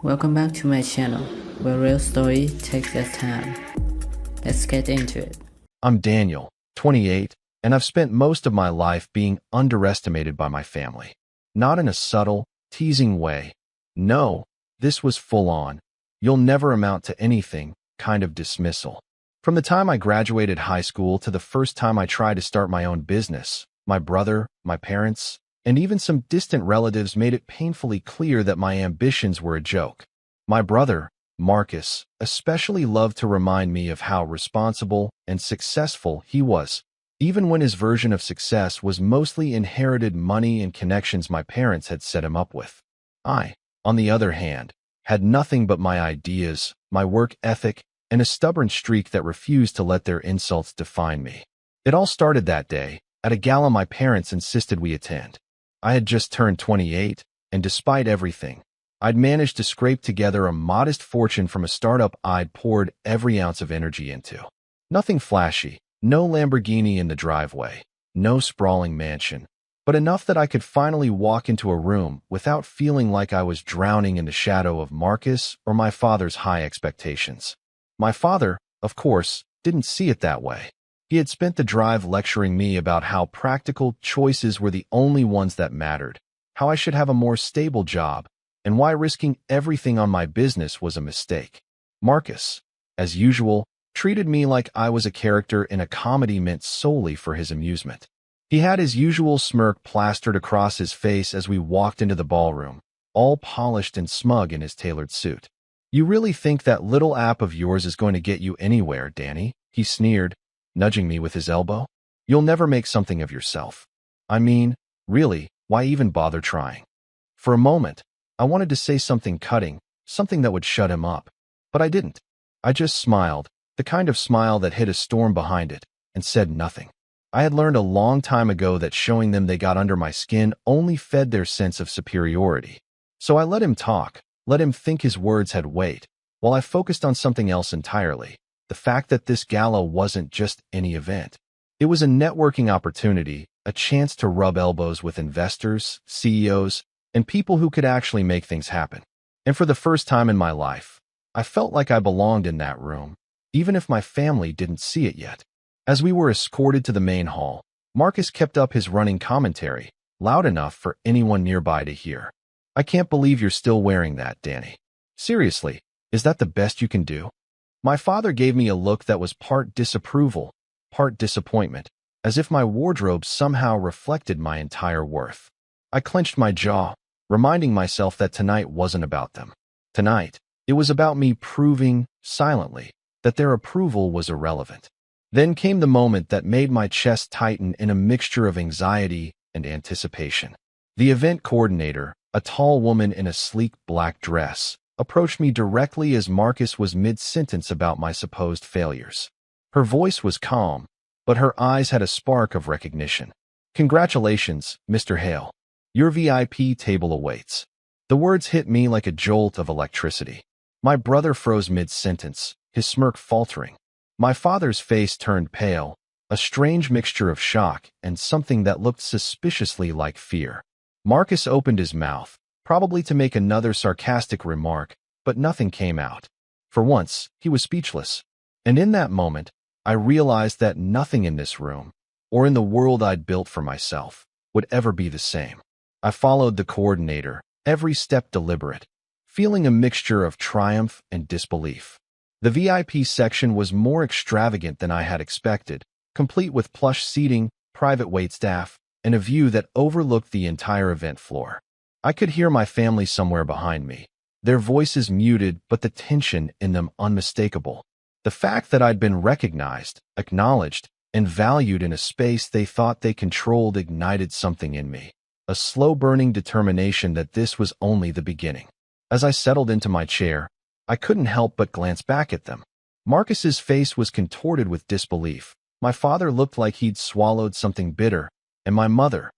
Welcome back to my channel, where real story takes its time. Let's get into it. I'm Daniel, 28, and I've spent most of my life being underestimated by my family. Not in a subtle, teasing way. No, this was full on. You'll never amount to anything kind of dismissal. From the time I graduated high school to the first time I tried to start my own business, my brother, my parents, and even some distant relatives made it painfully clear that my ambitions were a joke. My brother, Marcus, especially loved to remind me of how responsible and successful he was, even when his version of success was mostly inherited money and connections my parents had set him up with. I, on the other hand, had nothing but my ideas, my work ethic, and a stubborn streak that refused to let their insults define me. It all started that day, at a gala my parents insisted we attend. I had just turned 28, and despite everything, I'd managed to scrape together a modest fortune from a startup I'd poured every ounce of energy into. Nothing flashy, no Lamborghini in the driveway, no sprawling mansion, but enough that I could finally walk into a room without feeling like I was drowning in the shadow of Marcus or my father's high expectations. My father, of course, didn't see it that way. He had spent the drive lecturing me about how practical choices were the only ones that mattered, how I should have a more stable job, and why risking everything on my business was a mistake. Marcus, as usual, treated me like I was a character in a comedy meant solely for his amusement. He had his usual smirk plastered across his face as we walked into the ballroom, all polished and smug in his tailored suit. "You really think that little app of yours is going to get you anywhere, Danny?" he sneered, nudging me with his elbow. "You'll never make something of yourself. I mean, really, why even bother trying?" For a moment, I wanted to say something cutting, something that would shut him up, but I didn't. I just smiled, the kind of smile that hid a storm behind it, and said nothing. I had learned a long time ago that showing them they got under my skin only fed their sense of superiority. So I let him talk, let him think his words had weight, while I focused on something else entirely. The fact that this gala wasn't just any event. It was a networking opportunity, a chance to rub elbows with investors, CEOs, and people who could actually make things happen. And for the first time in my life, I felt like I belonged in that room, even if my family didn't see it yet. As we were escorted to the main hall, Marcus kept up his running commentary, loud enough for anyone nearby to hear. "I can't believe you're still wearing that, Danny. Seriously, is that the best you can do?" My father gave me a look that was part disapproval, part disappointment, as if my wardrobe somehow reflected my entire worth. I clenched my jaw, reminding myself that tonight wasn't about them. Tonight, it was about me proving, silently, that their approval was irrelevant. Then came the moment that made my chest tighten in a mixture of anxiety and anticipation. The event coordinator, a tall woman in a sleek black dress, approached me directly as Marcus was mid-sentence about my supposed failures. Her voice was calm, but her eyes had a spark of recognition. "Congratulations, Mr. Hale. Your VIP table awaits." The words hit me like a jolt of electricity. My brother froze mid-sentence, his smirk faltering. My father's face turned pale, a strange mixture of shock and something that looked suspiciously like fear. Marcus opened his mouth, probably to make another sarcastic remark, but nothing came out. For once, he was speechless. And in that moment, I realized that nothing in this room, or in the world I'd built for myself, would ever be the same. I followed the coordinator, every step deliberate, feeling a mixture of triumph and disbelief. The VIP section was more extravagant than I had expected, complete with plush seating, private waitstaff, and a view that overlooked the entire event floor. I could hear my family somewhere behind me, their voices muted but the tension in them unmistakable. The fact that I'd been recognized, acknowledged, and valued in a space they thought they controlled ignited something in me, a slow-burning determination that this was only the beginning. As I settled into my chair, I couldn't help but glance back at them. Marcus's face was contorted with disbelief. My father looked like he'd swallowed something bitter, and my mother,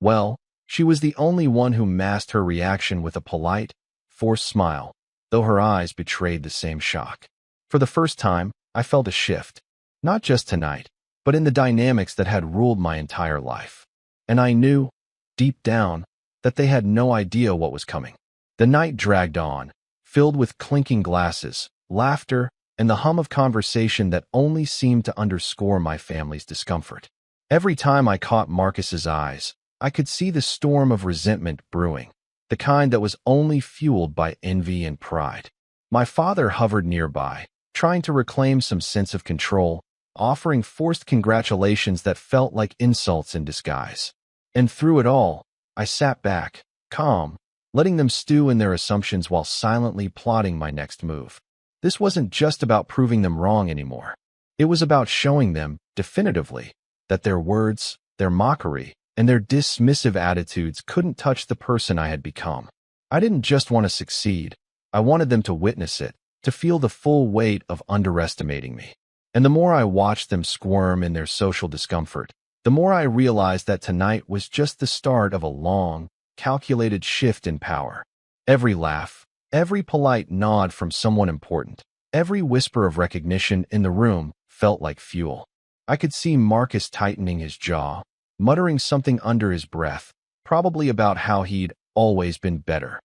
well, she was the only one who masked her reaction with a polite, forced smile, though her eyes betrayed the same shock. For the first time, I felt a shift, not just tonight, but in the dynamics that had ruled my entire life. And I knew, deep down, that they had no idea what was coming. The night dragged on, filled with clinking glasses, laughter, and the hum of conversation that only seemed to underscore my family's discomfort. Every time I caught Marcus's eyes, I could see the storm of resentment brewing, the kind that was only fueled by envy and pride. My father hovered nearby, trying to reclaim some sense of control, offering forced congratulations that felt like insults in disguise. And through it all, I sat back, calm, letting them stew in their assumptions while silently plotting my next move. This wasn't just about proving them wrong anymore. It was about showing them, definitively, that their words, their mockery, and their dismissive attitudes couldn't touch the person I had become. I didn't just want to succeed. I wanted them to witness it, to feel the full weight of underestimating me. And the more I watched them squirm in their social discomfort, the more I realized that tonight was just the start of a long, calculated shift in power. Every laugh, every polite nod from someone important, every whisper of recognition in the room felt like fuel. I could see Marcus tightening his jaw, muttering something under his breath, probably about how he'd always been better.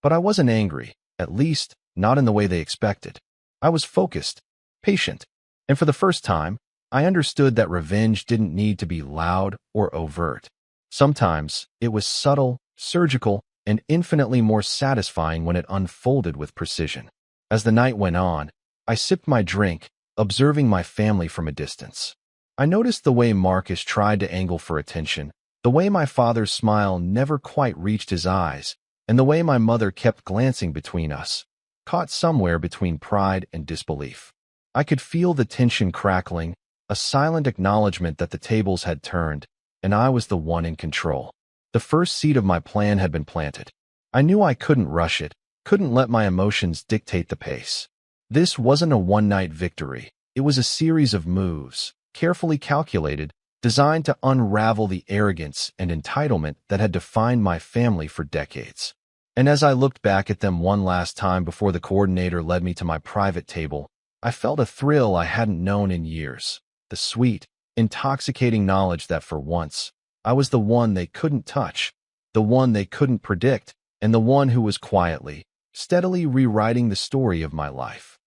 But I wasn't angry, at least not in the way they expected. I was focused, patient, and for the first time, I understood that revenge didn't need to be loud or overt. Sometimes it was subtle, surgical, and infinitely more satisfying when it unfolded with precision. As the night went on, I sipped my drink, observing my family from a distance. I noticed the way Marcus tried to angle for attention, the way my father's smile never quite reached his eyes, and the way my mother kept glancing between us, caught somewhere between pride and disbelief. I could feel the tension crackling, a silent acknowledgement that the tables had turned, and I was the one in control. The first seed of my plan had been planted. I knew I couldn't rush it, couldn't let my emotions dictate the pace. This wasn't a one-night victory. It was a series of moves, carefully calculated, designed to unravel the arrogance and entitlement that had defined my family for decades. And as I looked back at them one last time before the coordinator led me to my private table, I felt a thrill I hadn't known in years, the sweet, intoxicating knowledge that for once, I was the one they couldn't touch, the one they couldn't predict, and the one who was quietly, steadily rewriting the story of my life.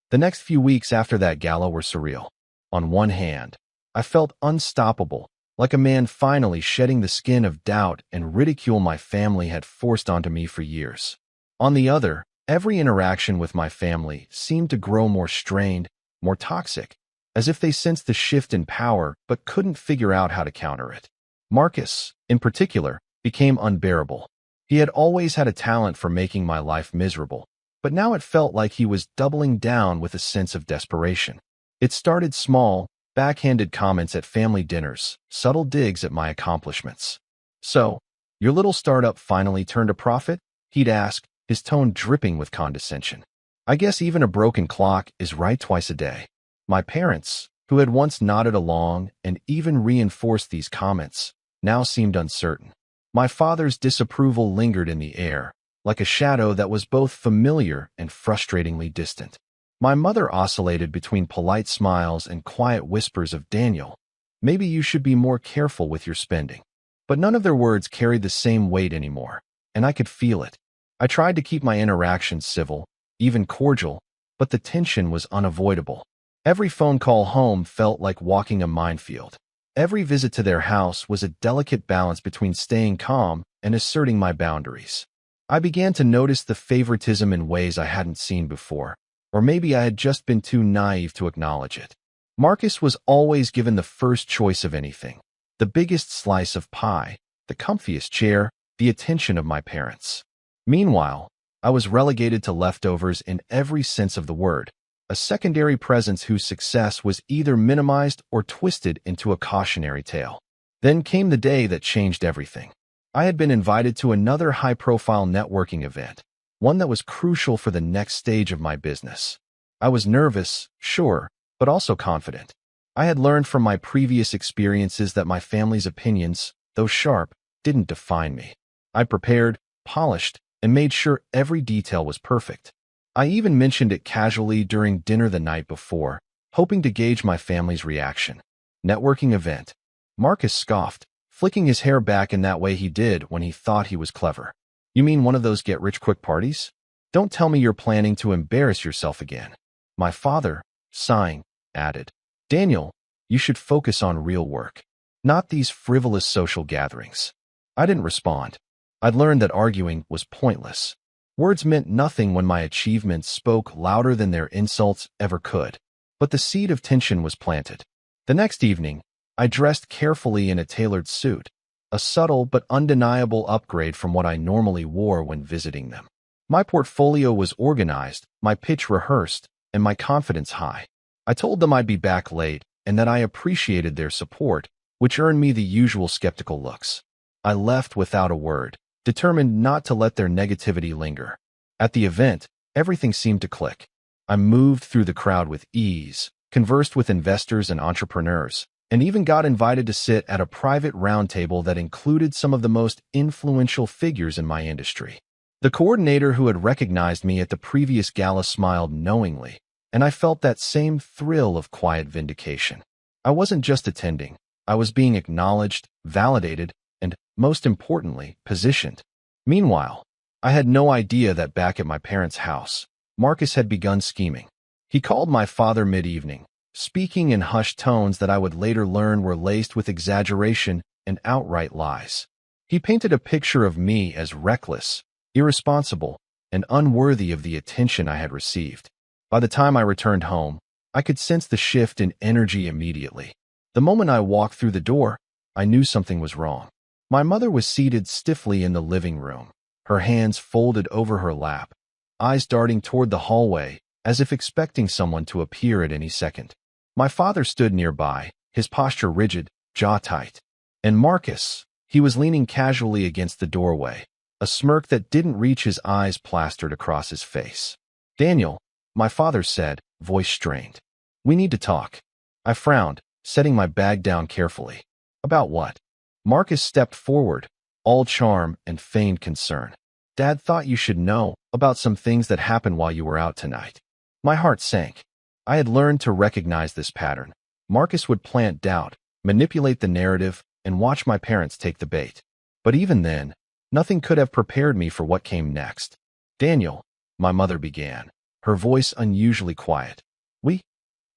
The next few weeks after that gala were surreal. On one hand, I felt unstoppable, like a man finally shedding the skin of doubt and ridicule my family had forced onto me for years. On the other, every interaction with my family seemed to grow more strained, more toxic, as if they sensed the shift in power but couldn't figure out how to counter it. Marcus, in particular, became unbearable. He had always had a talent for making my life miserable, but now it felt like he was doubling down with a sense of desperation. It started small, backhanded comments at family dinners, subtle digs at my accomplishments. "So, your little startup finally turned a profit?" he'd ask, his tone dripping with condescension. "I guess even a broken clock is right twice a day." My parents, who had once nodded along and even reinforced these comments, now seemed uncertain. My father's disapproval lingered in the air, like a shadow that was both familiar and frustratingly distant. My mother oscillated between polite smiles and quiet whispers of, "Daniel, maybe you should be more careful with your spending." But none of their words carried the same weight anymore, and I could feel it. I tried to keep my interactions civil, even cordial, but the tension was unavoidable. Every phone call home felt like walking a minefield. Every visit to their house was a delicate balance between staying calm and asserting my boundaries. I began to notice the favoritism in ways I hadn't seen before, or maybe I had just been too naive to acknowledge it. Marcus was always given the first choice of anything, the biggest slice of pie, the comfiest chair, the attention of my parents. Meanwhile, I was relegated to leftovers in every sense of the word, a secondary presence whose success was either minimized or twisted into a cautionary tale. Then came the day that changed everything. I had been invited to another high-profile networking event, one that was crucial for the next stage of my business. I was nervous, sure, but also confident. I had learned from my previous experiences that my family's opinions, though sharp, didn't define me. I prepared, polished, and made sure every detail was perfect. I even mentioned it casually during dinner the night before, hoping to gauge my family's reaction. Networking event. Marcus scoffed, flicking his hair back in that way he did when he thought he was clever. "You mean one of those get-rich-quick parties? Don't tell me you're planning to embarrass yourself again. My father, sighing, added, Daniel, you should focus on real work, not these frivolous social gatherings. I didn't respond. I'd learned that arguing was pointless. Words meant nothing when my achievements spoke louder than their insults ever could. But the seed of tension was planted. The next evening, I dressed carefully in a tailored suit, a subtle but undeniable upgrade from what I normally wore when visiting them. My portfolio was organized, my pitch rehearsed, and my confidence high. I told them I'd be back late and that I appreciated their support, which earned me the usual skeptical looks. I left without a word, determined not to let their negativity linger. At the event, everything seemed to click. I moved through the crowd with ease, conversed with investors and entrepreneurs, and even got invited to sit at a private roundtable that included some of the most influential figures in my industry. The coordinator who had recognized me at the previous gala smiled knowingly, and I felt that same thrill of quiet vindication. I wasn't just attending. I was being acknowledged, validated, and, most importantly, positioned. Meanwhile, I had no idea that back at my parents' house, Marcus had begun scheming. He called my father mid-evening, speaking in hushed tones that I would later learn were laced with exaggeration and outright lies. He painted a picture of me as reckless, irresponsible, and unworthy of the attention I had received. By the time I returned home, I could sense the shift in energy immediately. The moment I walked through the door, I knew something was wrong. My mother was seated stiffly in the living room, her hands folded over her lap, eyes darting toward the hallway, as if expecting someone to appear at any second. My father stood nearby, his posture rigid, jaw tight. And Marcus, he was leaning casually against the doorway, a smirk that didn't reach his eyes plastered across his face. Daniel, my father said, voice strained. We need to talk. I frowned, setting my bag down carefully. About what? Marcus stepped forward, all charm and feigned concern. Dad thought you should know about some things that happened while you were out tonight. My heart sank. I had learned to recognize this pattern. Marcus would plant doubt, manipulate the narrative, and watch my parents take the bait. But even then, nothing could have prepared me for what came next. Daniel, my mother began, her voice unusually quiet.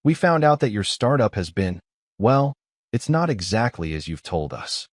We found out that your startup has been, well, it's not exactly as you've told us.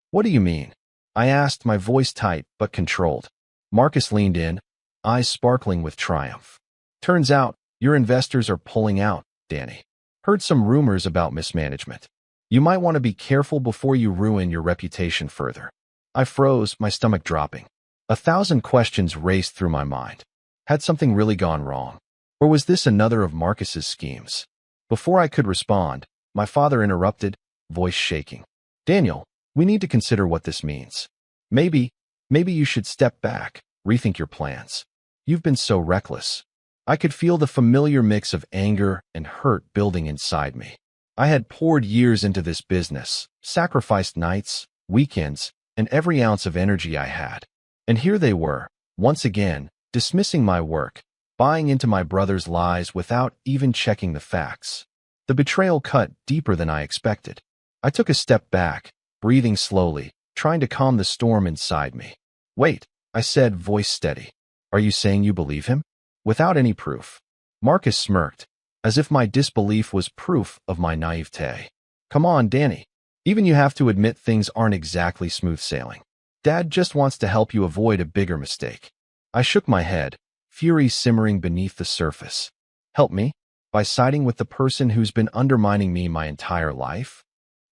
What do you mean? I asked, my voice tight but controlled. Marcus leaned in, eyes sparkling with triumph. Turns out, your investors are pulling out, Danny. Heard some rumors about mismanagement. You might want to be careful before you ruin your reputation further. I froze, my stomach dropping. 1,000 questions raced through my mind. Had something really gone wrong? Or was this another of Marcus's schemes? Before I could respond, my father interrupted, voice shaking. Daniel, we need to consider what this means. Maybe you should step back, rethink your plans. You've been so reckless. I could feel the familiar mix of anger and hurt building inside me. I had poured years into this business, sacrificed nights, weekends, and every ounce of energy I had. And here they were, once again, dismissing my work, buying into my brother's lies without even checking the facts. The betrayal cut deeper than I expected. I took a step back, breathing slowly, trying to calm the storm inside me. Wait, I said, voice steady. Are you saying you believe him? Without any proof. Marcus smirked, as if my disbelief was proof of my naivete. Come on, Danny. Even you have to admit things aren't exactly smooth sailing. Dad just wants to help you avoid a bigger mistake. I shook my head, fury simmering beneath the surface. Help me? By siding with the person who's been undermining me my entire life?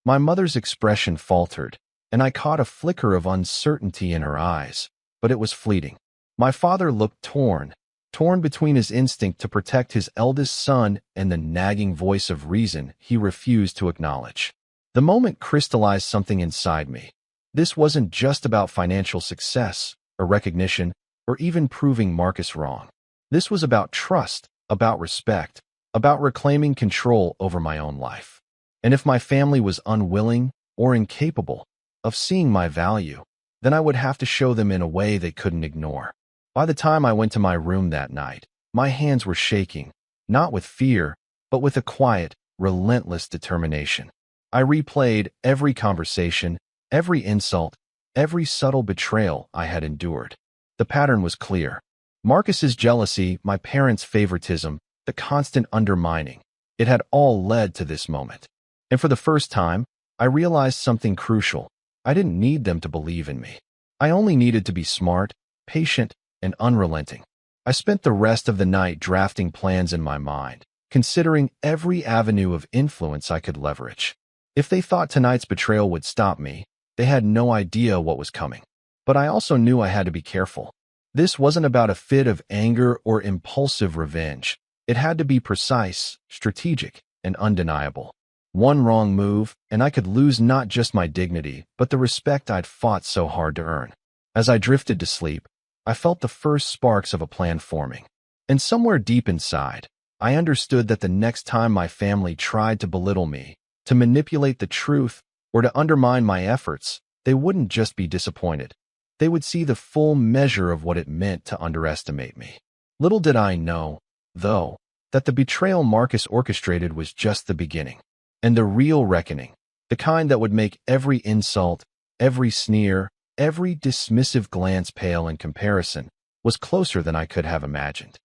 My mother's expression faltered, and I caught a flicker of uncertainty in her eyes, but it was fleeting. My father looked torn between his instinct to protect his eldest son and the nagging voice of reason he refused to acknowledge. The moment crystallized something inside me. This wasn't just about financial success, or recognition, or even proving Marcus wrong. This was about trust, about respect, about reclaiming control over my own life. And if my family was unwilling or incapable of seeing my value, then I would have to show them in a way they couldn't ignore. By the time I went to my room that night, my hands were shaking, not with fear, but with a quiet, relentless determination. I replayed every conversation, every insult, every subtle betrayal I had endured. The pattern was clear. Marcus's jealousy, my parents' favoritism, the constant undermining. It had all led to this moment. And for the first time, I realized something crucial. I didn't need them to believe in me. I only needed to be smart, patient, and unrelenting. I spent the rest of the night drafting plans in my mind, considering every avenue of influence I could leverage. If they thought tonight's betrayal would stop me, they had no idea what was coming. But I also knew I had to be careful. This wasn't about a fit of anger or impulsive revenge. It had to be precise, strategic, and undeniable. One wrong move, and I could lose not just my dignity, but the respect I'd fought so hard to earn. As I drifted to sleep, I felt the first sparks of a plan forming. And somewhere deep inside, I understood that the next time my family tried to belittle me, to manipulate the truth, or to undermine my efforts, they wouldn't just be disappointed. They would see the full measure of what it meant to underestimate me. Little did I know, though, that the betrayal Marcus orchestrated was just the beginning. And the real reckoning, the kind that would make every insult, every sneer, every dismissive glance pale in comparison, was closer than I could have imagined.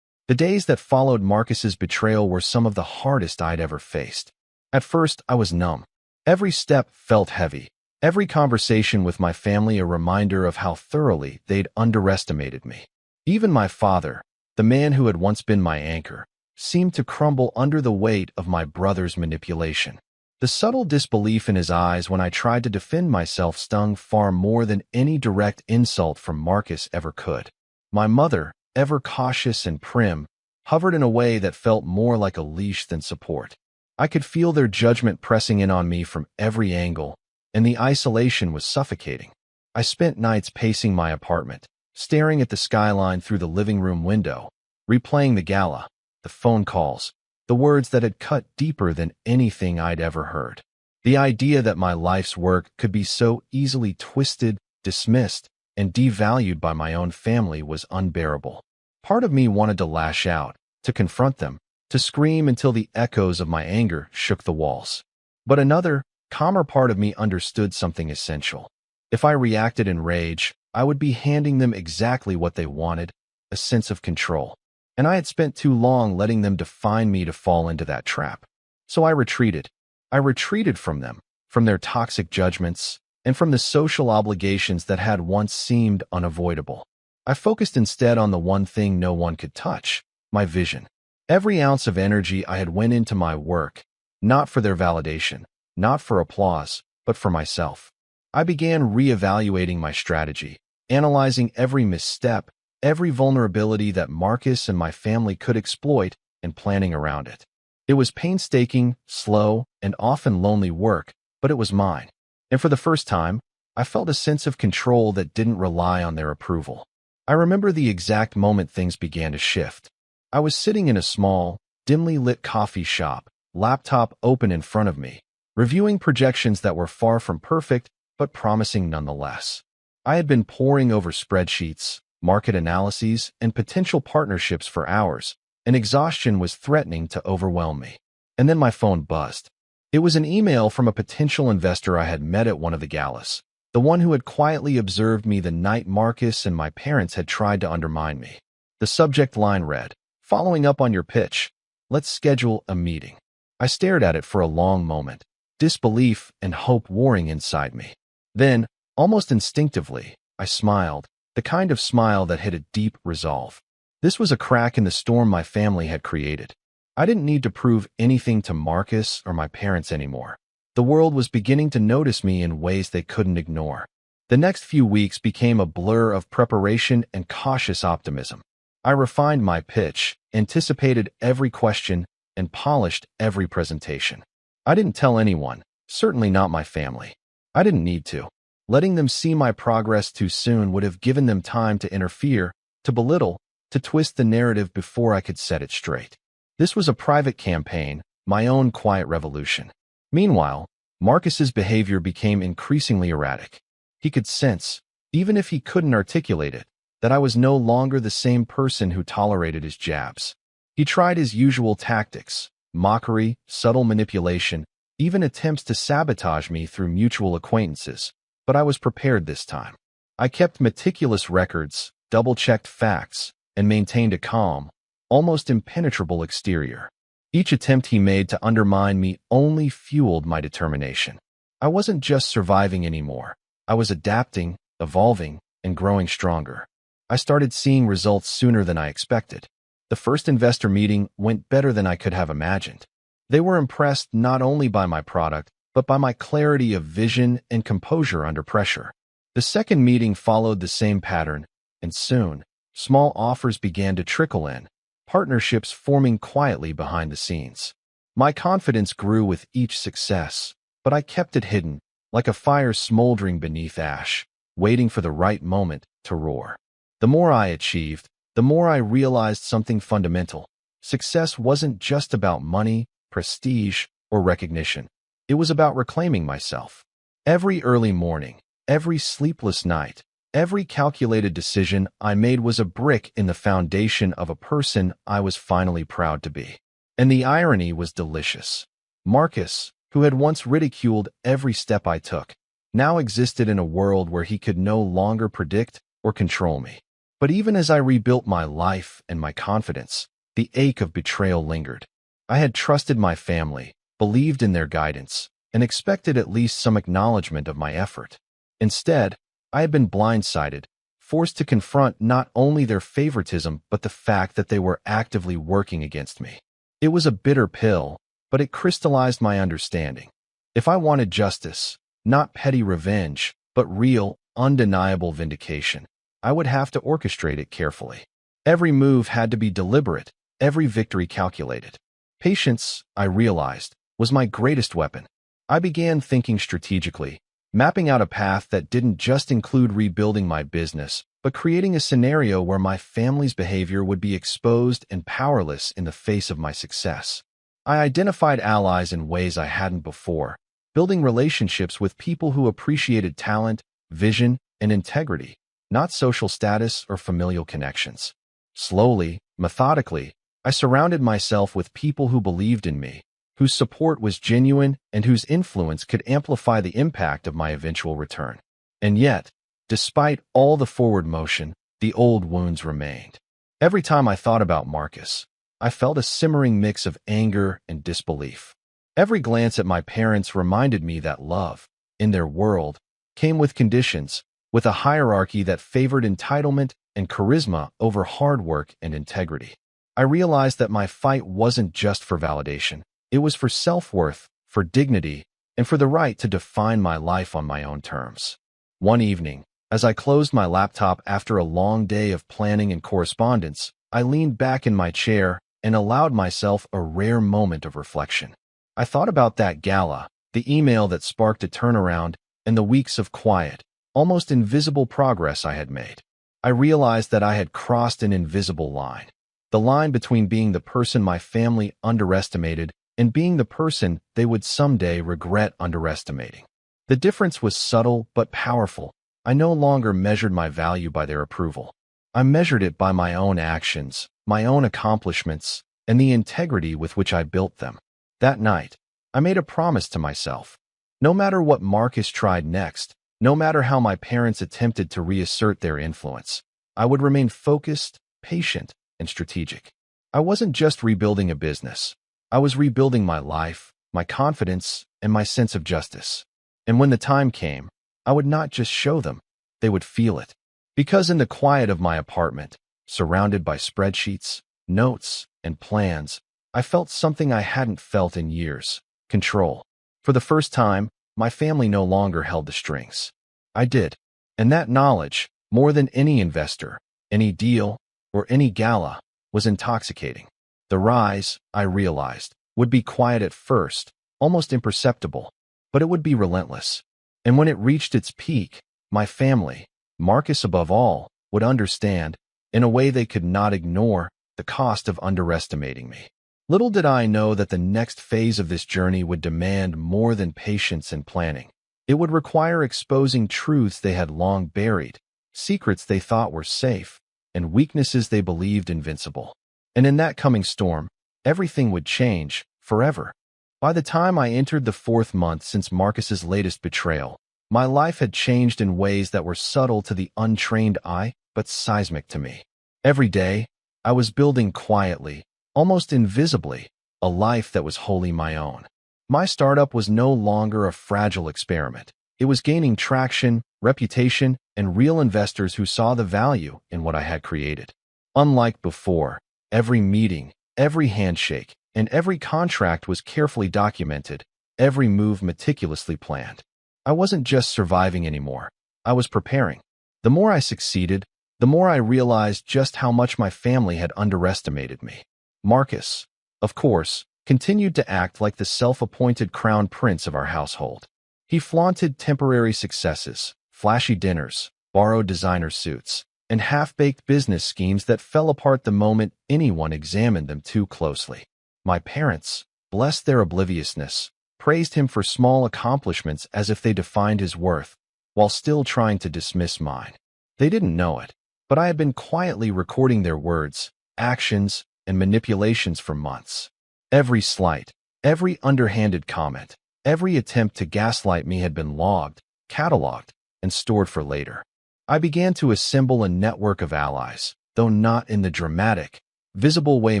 The days that followed Marcus's betrayal were some of the hardest I'd ever faced. At first, I was numb. Every step felt heavy. Every conversation with my family a reminder of how thoroughly they'd underestimated me. Even my father, the man who had once been my anchor, seemed to crumble under the weight of my brother's manipulation. The subtle disbelief in his eyes when I tried to defend myself stung far more than any direct insult from Marcus ever could. My mother, ever cautious and prim, hovered in a way that felt more like a leash than support. I could feel their judgment pressing in on me from every angle, and the isolation was suffocating. I spent nights pacing my apartment, staring at the skyline through the living room window, replaying the gala, the phone calls, the words that had cut deeper than anything I'd ever heard. The idea that my life's work could be so easily twisted, dismissed, and devalued by my own family was unbearable. Part of me wanted to lash out, to confront them, to scream until the echoes of my anger shook the walls. But another, calmer part of me understood something essential. If I reacted in rage, I would be handing them exactly what they wanted, a sense of control. And I had spent too long letting them define me to fall into that trap. So I retreated. I retreated from them, from their toxic judgments, and from the social obligations that had once seemed unavoidable. I focused instead on the one thing no one could touch, my vision. Every ounce of energy I had went into my work, not for their validation, not for applause, but for myself. I began reevaluating my strategy, analyzing every misstep, every vulnerability that Marcus and my family could exploit, and planning around it. It was painstaking, slow, and often lonely work, but it was mine. And for the first time, I felt a sense of control that didn't rely on their approval. I remember the exact moment things began to shift. I was sitting in a small, dimly lit coffee shop, laptop open in front of me, reviewing projections that were far from perfect, but promising nonetheless. I had been poring over spreadsheets, market analyses, and potential partnerships for hours, and exhaustion was threatening to overwhelm me. And then my phone buzzed. It was an email from a potential investor I had met at one of the galas, the one who had quietly observed me the night Marcus and my parents had tried to undermine me. The subject line read, "Following up on your pitch. Let's schedule a meeting." I stared at it for a long moment, disbelief and hope warring inside me. Then, almost instinctively, I smiled, the kind of smile that hid a deep resolve. This was a crack in the storm my family had created. I didn't need to prove anything to Marcus or my parents anymore. The world was beginning to notice me in ways they couldn't ignore. The next few weeks became a blur of preparation and cautious optimism. I refined my pitch, anticipated every question, and polished every presentation. I didn't tell anyone, certainly not my family. I didn't need to. Letting them see my progress too soon would have given them time to interfere, to belittle, to twist the narrative before I could set it straight. This was a private campaign, my own quiet revolution. Meanwhile, Marcus's behavior became increasingly erratic. He could sense, even if he couldn't articulate it, that I was no longer the same person who tolerated his jabs. He tried his usual tactics, mockery, subtle manipulation, even attempts to sabotage me through mutual acquaintances. But I was prepared this time. I kept meticulous records, double-checked facts, and maintained a calm, almost impenetrable exterior. Each attempt he made to undermine me only fueled my determination. I wasn't just surviving anymore. I was adapting, evolving, and growing stronger. I started seeing results sooner than I expected. The first investor meeting went better than I could have imagined. They were impressed not only by my product, but by my clarity of vision and composure under pressure. The second meeting followed the same pattern, and soon, small offers began to trickle in, partnerships forming quietly behind the scenes. My confidence grew with each success, but I kept it hidden, like a fire smoldering beneath ash, waiting for the right moment to roar. The more I achieved, the more I realized something fundamental. Success wasn't just about money, prestige, or recognition. It was about reclaiming myself. Every early morning, every sleepless night, every calculated decision I made was a brick in the foundation of a person I was finally proud to be. And the irony was delicious. Marcus, who had once ridiculed every step I took, now existed in a world where he could no longer predict or control me. But even as I rebuilt my life and my confidence, the ache of betrayal lingered. I had trusted my family, believed in their guidance, and expected at least some acknowledgement of my effort. Instead, I had been blindsided, forced to confront not only their favoritism but the fact that they were actively working against me. It was a bitter pill, but it crystallized my understanding. If I wanted justice, not petty revenge, but real, undeniable vindication, I would have to orchestrate it carefully. Every move had to be deliberate, every victory calculated. Patience, I realized, was my greatest weapon. I began thinking strategically, mapping out a path that didn't just include rebuilding my business, but creating a scenario where my family's behavior would be exposed and powerless in the face of my success. I identified allies in ways I hadn't before, building relationships with people who appreciated talent, vision, and integrity, not social status or familial connections. Slowly, methodically, I surrounded myself with people who believed in me, whose support was genuine and whose influence could amplify the impact of my eventual return. And yet, despite all the forward motion, the old wounds remained. Every time I thought about Marcus, I felt a simmering mix of anger and disbelief. Every glance at my parents reminded me that love, in their world, came with conditions, with a hierarchy that favored entitlement and charisma over hard work and integrity. I realized that my fight wasn't just for validation. It was for self-worth, for dignity, and for the right to define my life on my own terms. One evening, as I closed my laptop after a long day of planning and correspondence, I leaned back in my chair and allowed myself a rare moment of reflection. I thought about that gala, the email that sparked a turnaround, and the weeks of quiet, almost invisible progress I had made. I realized that I had crossed an invisible line. The line between being the person my family underestimated and being the person they would someday regret underestimating. The difference was subtle but powerful. I no longer measured my value by their approval. I measured it by my own actions, my own accomplishments, and the integrity with which I built them. That night, I made a promise to myself. No matter what Marcus tried next, no matter how my parents attempted to reassert their influence, I would remain focused, patient, and strategic. I wasn't just rebuilding a business. I was rebuilding my life, my confidence, and my sense of justice. And when the time came, I would not just show them, they would feel it. Because in the quiet of my apartment, surrounded by spreadsheets, notes, and plans, I felt something I hadn't felt in years: control. For the first time, my family no longer held the strings. I did. And that knowledge, more than any investor, any deal, or any gala, was intoxicating. The rise, I realized, would be quiet at first, almost imperceptible, but it would be relentless. And when it reached its peak, my family, Marcus above all, would understand, in a way they could not ignore, the cost of underestimating me. Little did I know that the next phase of this journey would demand more than patience and planning. It would require exposing truths they had long buried, secrets they thought were safe, and weaknesses they believed invincible. And in that coming storm, everything would change, forever. By the time I entered the 4th month since Marcus's latest betrayal, my life had changed in ways that were subtle to the untrained eye, but seismic to me. Every day, I was building quietly, almost invisibly, a life that was wholly my own. My startup was no longer a fragile experiment. It was gaining traction, reputation, and real investors who saw the value in what I had created. Unlike before, every meeting, every handshake, and every contract was carefully documented, every move meticulously planned. I wasn't just surviving anymore. I was preparing. The more I succeeded, the more I realized just how much my family had underestimated me. Marcus, of course, continued to act like the self-appointed crown prince of our household. He flaunted temporary successes, flashy dinners, borrowed designer suits, and half-baked business schemes that fell apart the moment anyone examined them too closely. My parents, bless their obliviousness, praised him for small accomplishments as if they defined his worth, while still trying to dismiss mine. They didn't know it, but I had been quietly recording their words, actions, and manipulations for months. Every slight, every underhanded comment, every attempt to gaslight me had been logged, cataloged, and stored for later. I began to assemble a network of allies, though not in the dramatic, visible way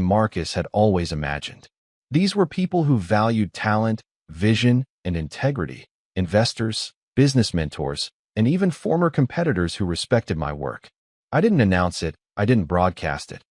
Marcus had always imagined. These were people who valued talent, vision, and integrity, investors, business mentors, and even former competitors who respected my work. I didn't announce it, I didn't broadcast it.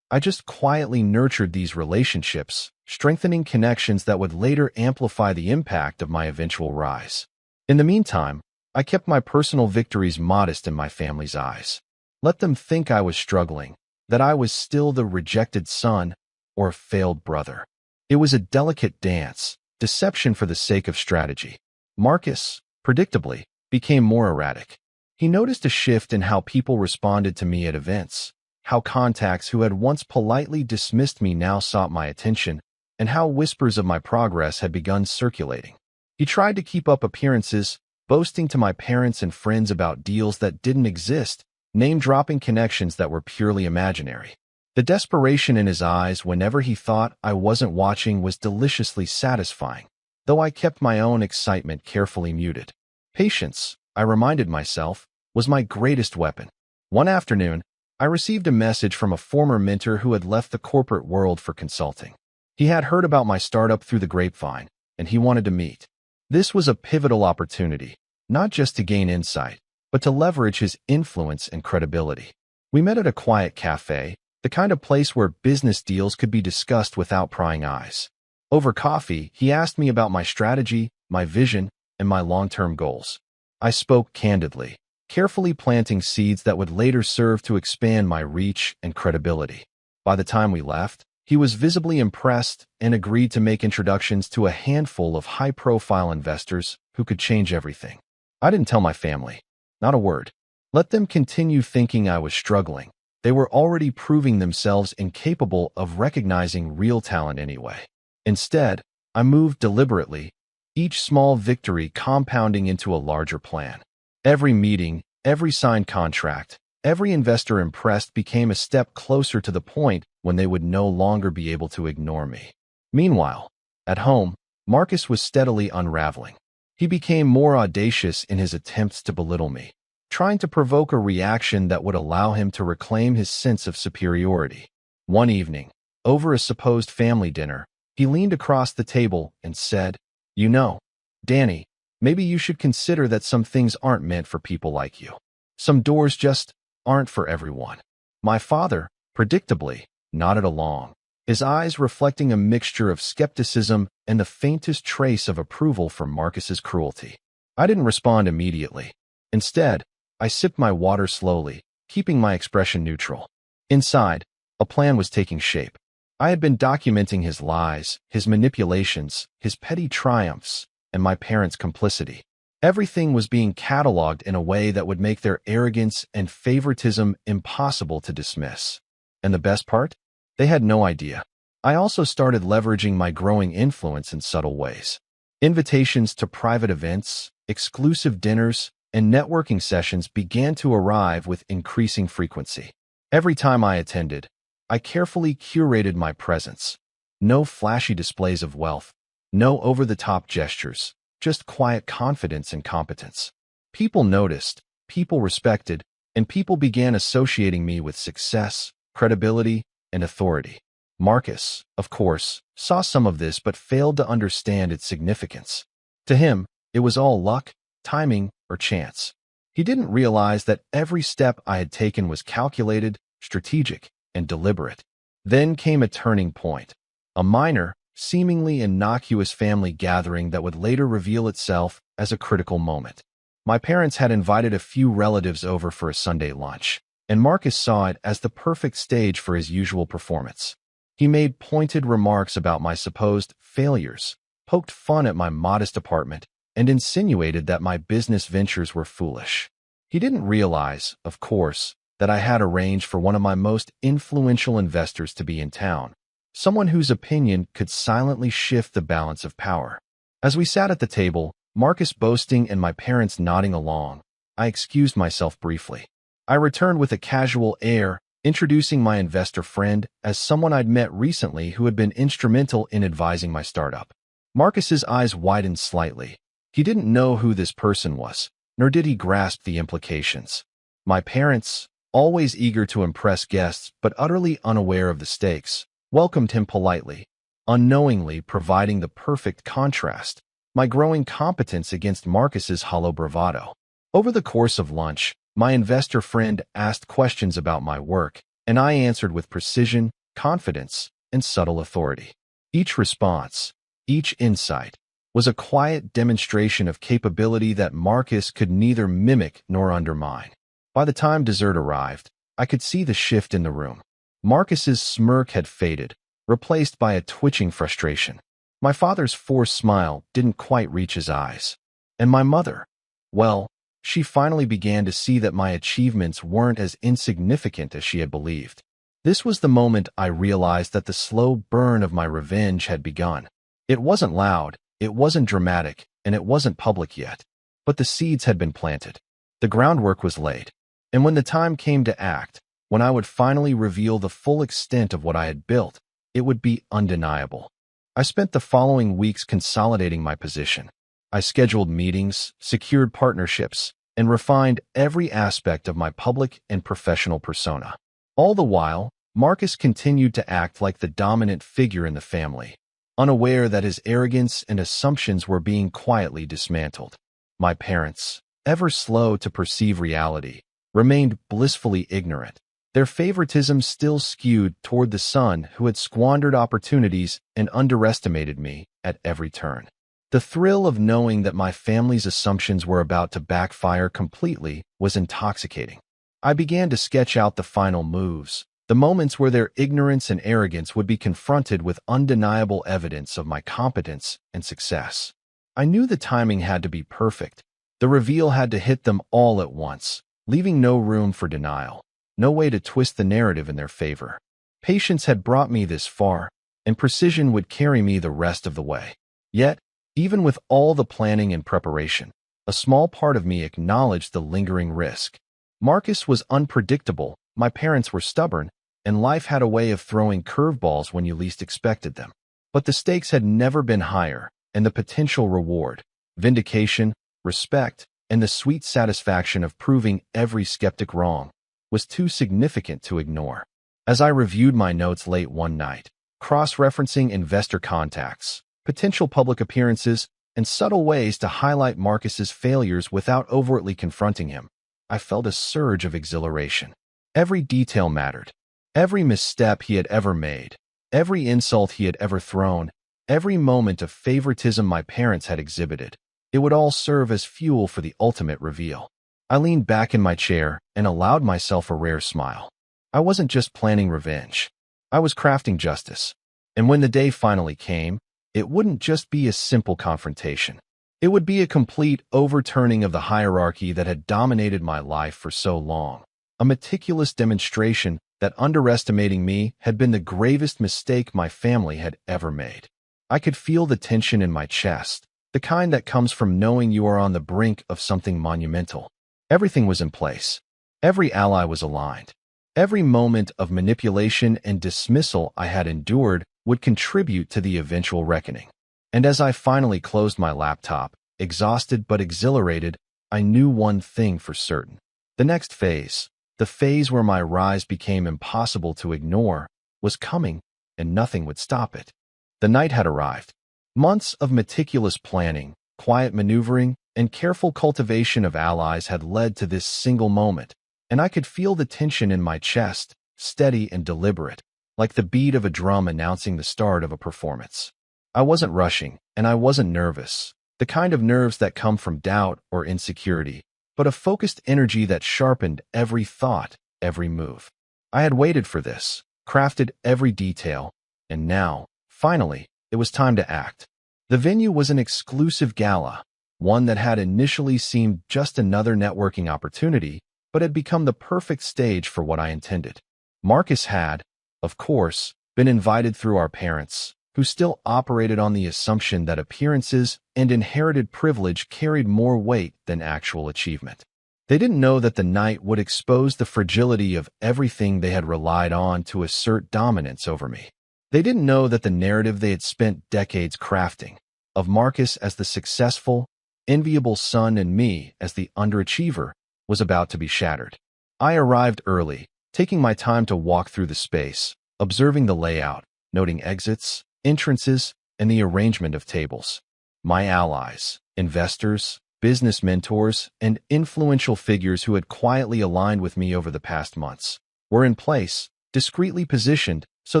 I just quietly nurtured these relationships, strengthening connections that would later amplify the impact of my eventual rise. In the meantime, I kept my personal victories modest in my family's eyes. Let them think I was struggling, that I was still the rejected son or a failed brother. It was a delicate dance, deception for the sake of strategy. Marcus, predictably, became more erratic. He noticed a shift in how people responded to me at events, how contacts who had once politely dismissed me now sought my attention, and how whispers of my progress had begun circulating. He tried to keep up appearances, boasting to my parents and friends about deals that didn't exist, name-dropping connections that were purely imaginary. The desperation in his eyes whenever he thought I wasn't watching was deliciously satisfying, though I kept my own excitement carefully muted. Patience, I reminded myself, was my greatest weapon. One afternoon, I received a message from a former mentor who had left the corporate world for consulting. He had heard about my startup through the grapevine, and he wanted to meet. This was a pivotal opportunity, not just to gain insight, but to leverage his influence and credibility. We met at a quiet cafe, the kind of place where business deals could be discussed without prying eyes. Over coffee, he asked me about my strategy, my vision, and my long-term goals. I spoke candidly, carefully planting seeds that would later serve to expand my reach and credibility. By the time we left, he was visibly impressed and agreed to make introductions to a handful of high-profile investors who could change everything. I didn't tell my family, not a word. Let them continue thinking I was struggling. They were already proving themselves incapable of recognizing real talent anyway. Instead, I moved deliberately, each small victory compounding into a larger plan. Every meeting, every signed contract, every investor impressed became a step closer to the point when they would no longer be able to ignore me. Meanwhile, at home, Marcus was steadily unraveling. He became more audacious in his attempts to belittle me, trying to provoke a reaction that would allow him to reclaim his sense of superiority. One evening, over a supposed family dinner, he leaned across the table and said, "You know, Danny, maybe you should consider that some things aren't meant for people like you. Some doors just aren't for everyone." My father, predictably, nodded along, his eyes reflecting a mixture of skepticism and the faintest trace of approval for Marcus's cruelty. I didn't respond immediately. Instead, I sipped my water slowly, keeping my expression neutral. Inside, a plan was taking shape. I had been documenting his lies, his manipulations, his petty triumphs, and my parents' complicity. Everything was being cataloged in a way that would make their arrogance and favoritism impossible to dismiss. And the best part? They had no idea. I also started leveraging my growing influence in subtle ways. Invitations to private events, exclusive dinners, and networking sessions began to arrive with increasing frequency. Every time I attended, I carefully curated my presence. No flashy displays of wealth, no over-the-top gestures, just quiet confidence and competence. People noticed, people respected, and people began associating me with success, credibility, and authority. Marcus, of course, saw some of this but failed to understand its significance. To him, it was all luck, timing, or chance. He didn't realize that every step I had taken was calculated, strategic, and deliberate. Then came a turning point. A minor, seemingly innocuous family gathering that would later reveal itself as a critical moment. My parents had invited a few relatives over for a Sunday lunch, and Marcus saw it as the perfect stage for his usual performance. He made pointed remarks about my supposed failures, poked fun at my modest apartment, and insinuated that my business ventures were foolish. He didn't realize, of course, that I had arranged for one of my most influential investors to be in town, someone whose opinion could silently shift the balance of power. As we sat at the table, Marcus boasting and my parents nodding along, I excused myself briefly. I returned with a casual air, introducing my investor friend as someone I'd met recently who had been instrumental in advising my startup. Marcus's eyes widened slightly. He didn't know who this person was, nor did he grasp the implications. My parents, always eager to impress guests but utterly unaware of the stakes, welcomed him politely, unknowingly providing the perfect contrast, my growing competence against Marcus's hollow bravado. Over the course of lunch, my investor friend asked questions about my work, and I answered with precision, confidence, and subtle authority. Each response, each insight, was a quiet demonstration of capability that Marcus could neither mimic nor undermine. By the time dessert arrived, I could see the shift in the room. Marcus's smirk had faded, replaced by a twitching frustration. My father's forced smile didn't quite reach his eyes. And my mother, well, she finally began to see that my achievements weren't as insignificant as she had believed. This was the moment I realized that the slow burn of my revenge had begun. It wasn't loud, it wasn't dramatic, and it wasn't public yet. But the seeds had been planted. The groundwork was laid. And when the time came to act, when I would finally reveal the full extent of what I had built, it would be undeniable. I spent the following weeks consolidating my position. I scheduled meetings, secured partnerships, and refined every aspect of my public and professional persona. All the while, Marcus continued to act like the dominant figure in the family, unaware that his arrogance and assumptions were being quietly dismantled. My parents, ever slow to perceive reality, remained blissfully ignorant. Their favoritism still skewed toward the son who had squandered opportunities and underestimated me at every turn. The thrill of knowing that my family's assumptions were about to backfire completely was intoxicating. I began to sketch out the final moves, the moments where their ignorance and arrogance would be confronted with undeniable evidence of my competence and success. I knew the timing had to be perfect. The reveal had to hit them all at once, leaving no room for denial, no way to twist the narrative in their favor. Patience had brought me this far, and precision would carry me the rest of the way. Yet, even with all the planning and preparation, a small part of me acknowledged the lingering risk. Marcus was unpredictable, my parents were stubborn, and life had a way of throwing curveballs when you least expected them. But the stakes had never been higher, and the potential reward, vindication, respect, and the sweet satisfaction of proving every skeptic wrong, was too significant to ignore. As I reviewed my notes late one night, cross-referencing investor contacts, potential public appearances, and subtle ways to highlight Marcus's failures without overtly confronting him, I felt a surge of exhilaration. Every detail mattered. Every misstep he had ever made, every insult he had ever thrown, every moment of favoritism my parents had exhibited, it would all serve as fuel for the ultimate reveal. I leaned back in my chair and allowed myself a rare smile. I wasn't just planning revenge. I was crafting justice. And when the day finally came, it wouldn't just be a simple confrontation. It would be a complete overturning of the hierarchy that had dominated my life for so long. A meticulous demonstration that underestimating me had been the gravest mistake my family had ever made. I could feel the tension in my chest, the kind that comes from knowing you are on the brink of something monumental. Everything was in place. Every ally was aligned. Every moment of manipulation and dismissal I had endured would contribute to the eventual reckoning. And as I finally closed my laptop, exhausted but exhilarated, I knew one thing for certain. The next phase, The phase where my rise became impossible to ignore was coming, and nothing would stop it. The night had arrived. Months of meticulous planning, quiet maneuvering, and careful cultivation of allies had led to this single moment, and I could feel the tension in my chest, steady and deliberate, like the beat of a drum announcing the start of a performance. I wasn't rushing, and I wasn't nervous, the kind of nerves that come from doubt or insecurity, but a focused energy that sharpened every thought, every move. I had waited for this, crafted every detail, and now, finally, it was time to act. The venue was an exclusive gala, one that had initially seemed just another networking opportunity, but had become the perfect stage for what I intended. Marcus had, of course, been invited through our parents, who still operated on the assumption that appearances and inherited privilege carried more weight than actual achievement. They didn't know that the night would expose the fragility of everything they had relied on to assert dominance over me. They didn't know that the narrative they had spent decades crafting, of Marcus as the successful, enviable son and me as the underachiever, was about to be shattered. I arrived early, taking my time to walk through the space, observing the layout, noting exits, entrances, and the arrangement of tables. My allies, investors, business mentors, and influential figures who had quietly aligned with me over the past months were in place, discreetly positioned so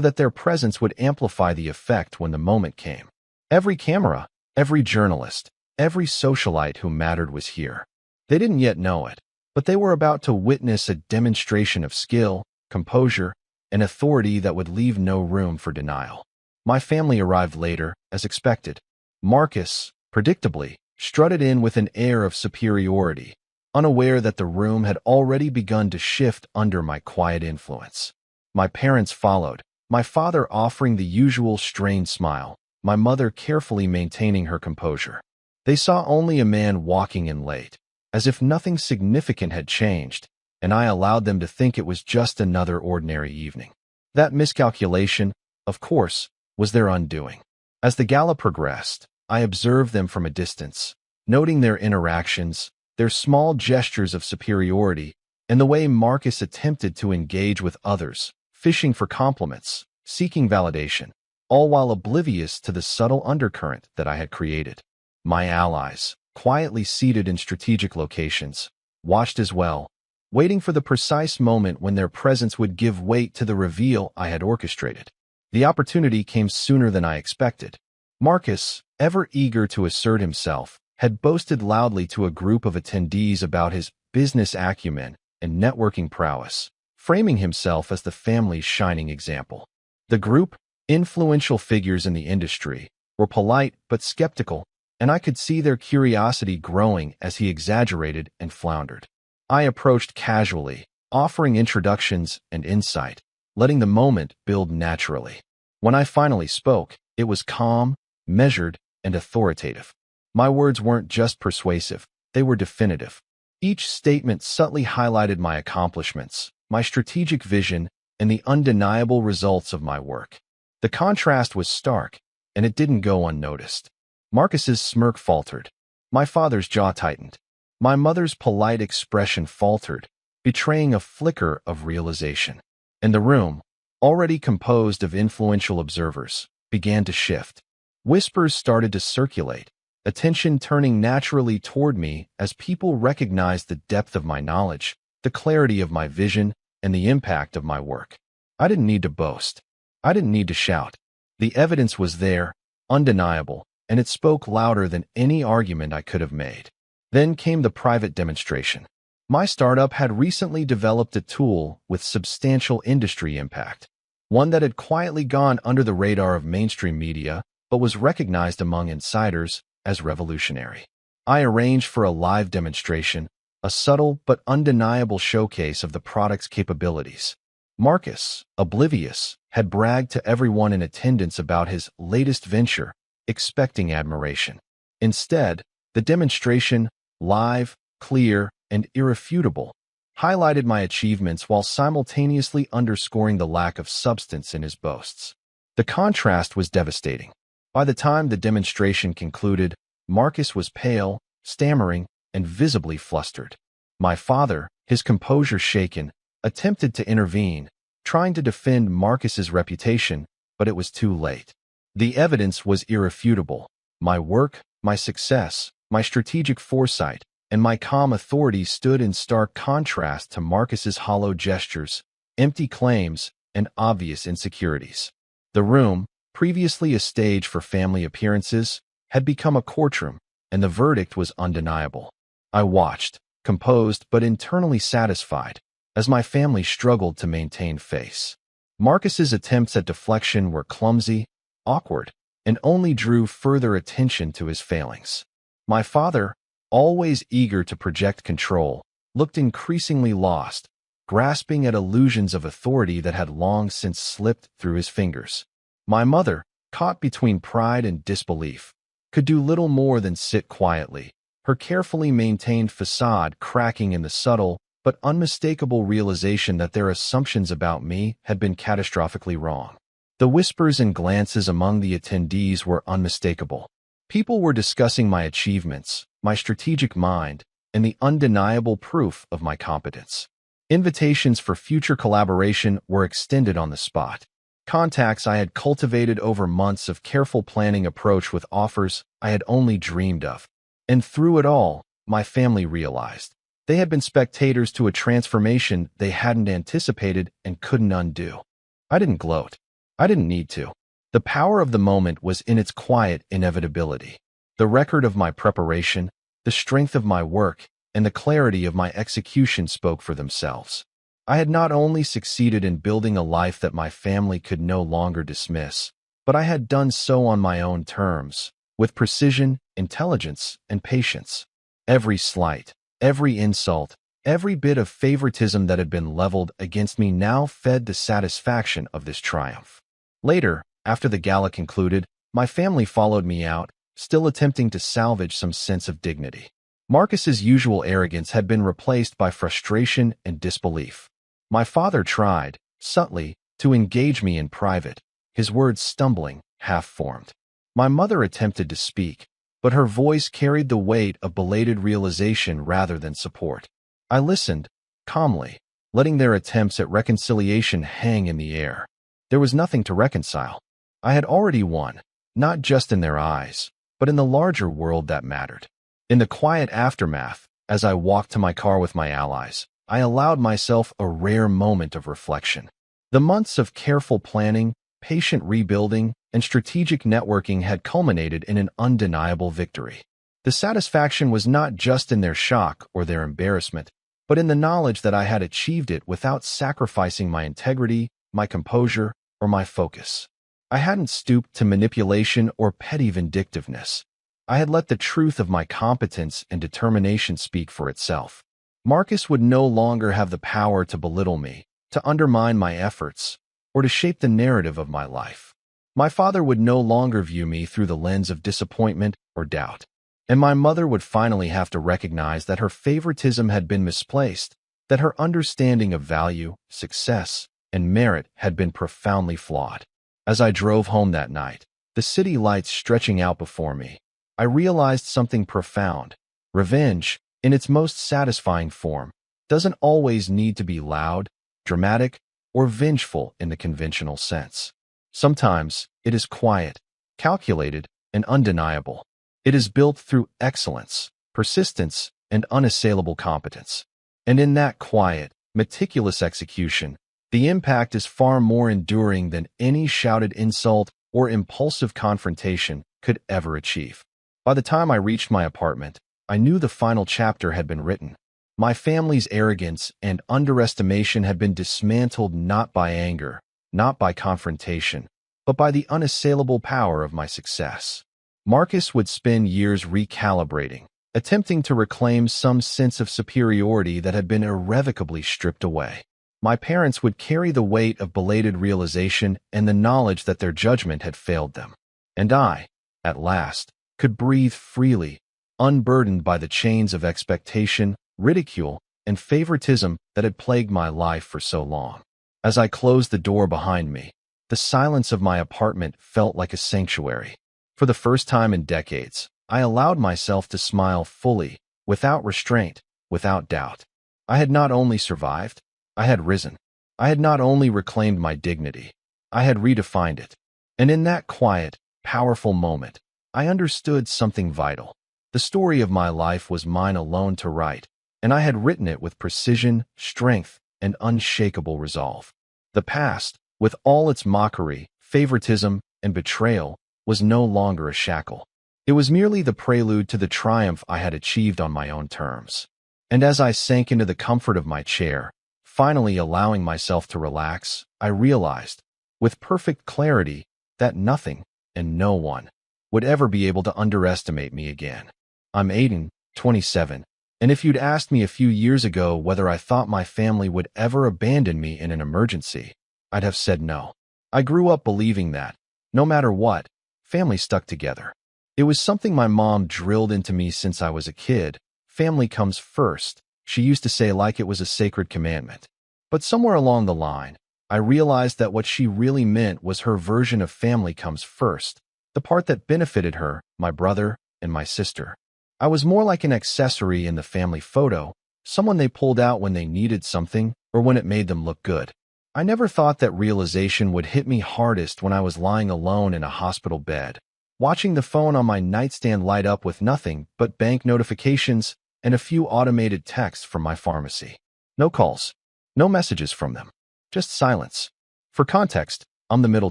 that their presence would amplify the effect when the moment came. Every camera, every journalist, every socialite who mattered was here. They didn't yet know it, but they were about to witness a demonstration of skill, composure, and authority that would leave no room for denial. My family arrived later, as expected. Marcus, predictably, strutted in with an air of superiority, unaware that the room had already begun to shift under my quiet influence. My parents followed, my father offering the usual strained smile, my mother carefully maintaining her composure. They saw only a man walking in late, as if nothing significant had changed, and I allowed them to think it was just another ordinary evening. That miscalculation, of course, was their undoing. As the gala progressed, I observed them from a distance, noting their interactions, their small gestures of superiority, and the way Marcus attempted to engage with others, fishing for compliments, seeking validation, all while oblivious to the subtle undercurrent that I had created. My allies, quietly seated in strategic locations, watched as well, waiting for the precise moment when their presence would give weight to the reveal I had orchestrated. The opportunity came sooner than I expected. Marcus, ever eager to assert himself, had boasted loudly to a group of attendees about his business acumen and networking prowess, framing himself as the family's shining example. The group, influential figures in the industry, were polite but skeptical, and I could see their curiosity growing as he exaggerated and floundered. I approached casually, offering introductions and insight, letting the moment build naturally. When I finally spoke, it was calm, measured, and authoritative. My words weren't just persuasive, they were definitive. Each statement subtly highlighted my accomplishments, my strategic vision, and the undeniable results of my work. The contrast was stark, and it didn't go unnoticed. Marcus's smirk faltered. My father's jaw tightened. My mother's polite expression faltered, betraying a flicker of realization. And the room, already composed of influential observers, began to shift. Whispers started to circulate, attention turning naturally toward me as people recognized the depth of my knowledge, the clarity of my vision, and the impact of my work. I didn't need to boast. I didn't need to shout. The evidence was there, undeniable, and it spoke louder than any argument I could have made. Then came the private demonstration. My startup had recently developed a tool with substantial industry impact, one that had quietly gone under the radar of mainstream media but was recognized among insiders as revolutionary. I arranged for a live demonstration, a subtle but undeniable showcase of the product's capabilities. Marcus, oblivious, had bragged to everyone in attendance about his latest venture, expecting admiration. Instead, the demonstration, live, clear, and irrefutable, highlighted my achievements while simultaneously underscoring the lack of substance in his boasts. The contrast was devastating. By the time the demonstration concluded, Marcus was pale, stammering, and visibly flustered. My father, his composure shaken, attempted to intervene, trying to defend Marcus's reputation, but it was too late. The evidence was irrefutable. My work, my success, my strategic foresight, and my calm authority stood in stark contrast to Marcus's hollow gestures, empty claims, and obvious insecurities. The room, previously a stage for family appearances, had become a courtroom, and the verdict was undeniable. I watched, composed but internally satisfied, as my family struggled to maintain face. Marcus's attempts at deflection were clumsy, awkward, and only drew further attention to his failings. My father, always eager to project control, looked increasingly lost, grasping at illusions of authority that had long since slipped through his fingers. My mother, caught between pride and disbelief, could do little more than sit quietly, her carefully maintained facade cracking in the subtle but unmistakable realization that their assumptions about me had been catastrophically wrong. The whispers and glances among the attendees were unmistakable. People were discussing my achievements, my strategic mind, and the undeniable proof of my competence. Invitations for future collaboration were extended on the spot. Contacts I had cultivated over months of careful planning approached with offers I had only dreamed of. And through it all, my family realized they had been spectators to a transformation they hadn't anticipated and couldn't undo. I didn't gloat. I didn't need to. The power of the moment was in its quiet inevitability. The record of my preparation, the strength of my work, and the clarity of my execution spoke for themselves. I had not only succeeded in building a life that my family could no longer dismiss, but I had done so on my own terms, with precision, intelligence, and patience. Every slight, every insult, every bit of favoritism that had been leveled against me now fed the satisfaction of this triumph. Later, after the gala concluded, my family followed me out, still attempting to salvage some sense of dignity. Marcus's usual arrogance had been replaced by frustration and disbelief. My father tried, subtly, to engage me in private, his words stumbling, half-formed. My mother attempted to speak, but her voice carried the weight of belated realization rather than support. I listened, calmly, letting their attempts at reconciliation hang in the air. There was nothing to reconcile. I had already won, not just in their eyes, but in the larger world that mattered. In the quiet aftermath, as I walked to my car with my allies, I allowed myself a rare moment of reflection. The months of careful planning, patient rebuilding, and strategic networking had culminated in an undeniable victory. The satisfaction was not just in their shock or their embarrassment, but in the knowledge that I had achieved it without sacrificing my integrity, my composure, or my focus. I hadn't stooped to manipulation or petty vindictiveness. I had let the truth of my competence and determination speak for itself. Marcus would no longer have the power to belittle me, to undermine my efforts, or to shape the narrative of my life. My father would no longer view me through the lens of disappointment or doubt. And my mother would finally have to recognize that her favoritism had been misplaced, that her understanding of value, success, and merit had been profoundly flawed. As I drove home that night, the city lights stretching out before me, I realized something profound. Revenge, in its most satisfying form, doesn't always need to be loud, dramatic, or vengeful in the conventional sense. Sometimes it is quiet, calculated, and undeniable. It is built through excellence, persistence, and unassailable competence. And in that quiet, meticulous execution, the impact is far more enduring than any shouted insult or impulsive confrontation could ever achieve. By the time I reached my apartment, I knew the final chapter had been written. My family's arrogance and underestimation had been dismantled not by anger, not by confrontation, but by the unassailable power of my success. Marcus would spend years recalibrating, attempting to reclaim some sense of superiority that had been irrevocably stripped away. My parents would carry the weight of belated realization and the knowledge that their judgment had failed them. And I, at last, could breathe freely, unburdened by the chains of expectation, ridicule, and favoritism that had plagued my life for so long. As I closed the door behind me, the silence of my apartment felt like a sanctuary. For the first time in decades, I allowed myself to smile fully, without restraint, without doubt. I had not only survived, I had risen. I had not only reclaimed my dignity, I had redefined it. And in that quiet, powerful moment, I understood something vital. The story of my life was mine alone to write, and I had written it with precision, strength, and unshakable resolve. The past, with all its mockery, favoritism, and betrayal, was no longer a shackle. It was merely the prelude to the triumph I had achieved on my own terms. And as I sank into the comfort of my chair, finally allowing myself to relax, I realized, with perfect clarity, that nothing and no one would ever be able to underestimate me again. I'm Aiden, 27, and if you'd asked me a few years ago whether I thought my family would ever abandon me in an emergency, I'd have said no. I grew up believing that, no matter what, family stuck together. It was something my mom drilled into me since I was a kid. Family comes first, she used to say like it was a sacred commandment. But somewhere along the line, I realized that what she really meant was her version of family comes first, the part that benefited her, my brother, and my sister. I was more like an accessory in the family photo, someone they pulled out when they needed something or when it made them look good. I never thought that realization would hit me hardest when I was lying alone in a hospital bed, watching the phone on my nightstand light up with nothing but bank notifications and a few automated texts from my pharmacy. No calls, no messages from them, just silence. For context, I'm the middle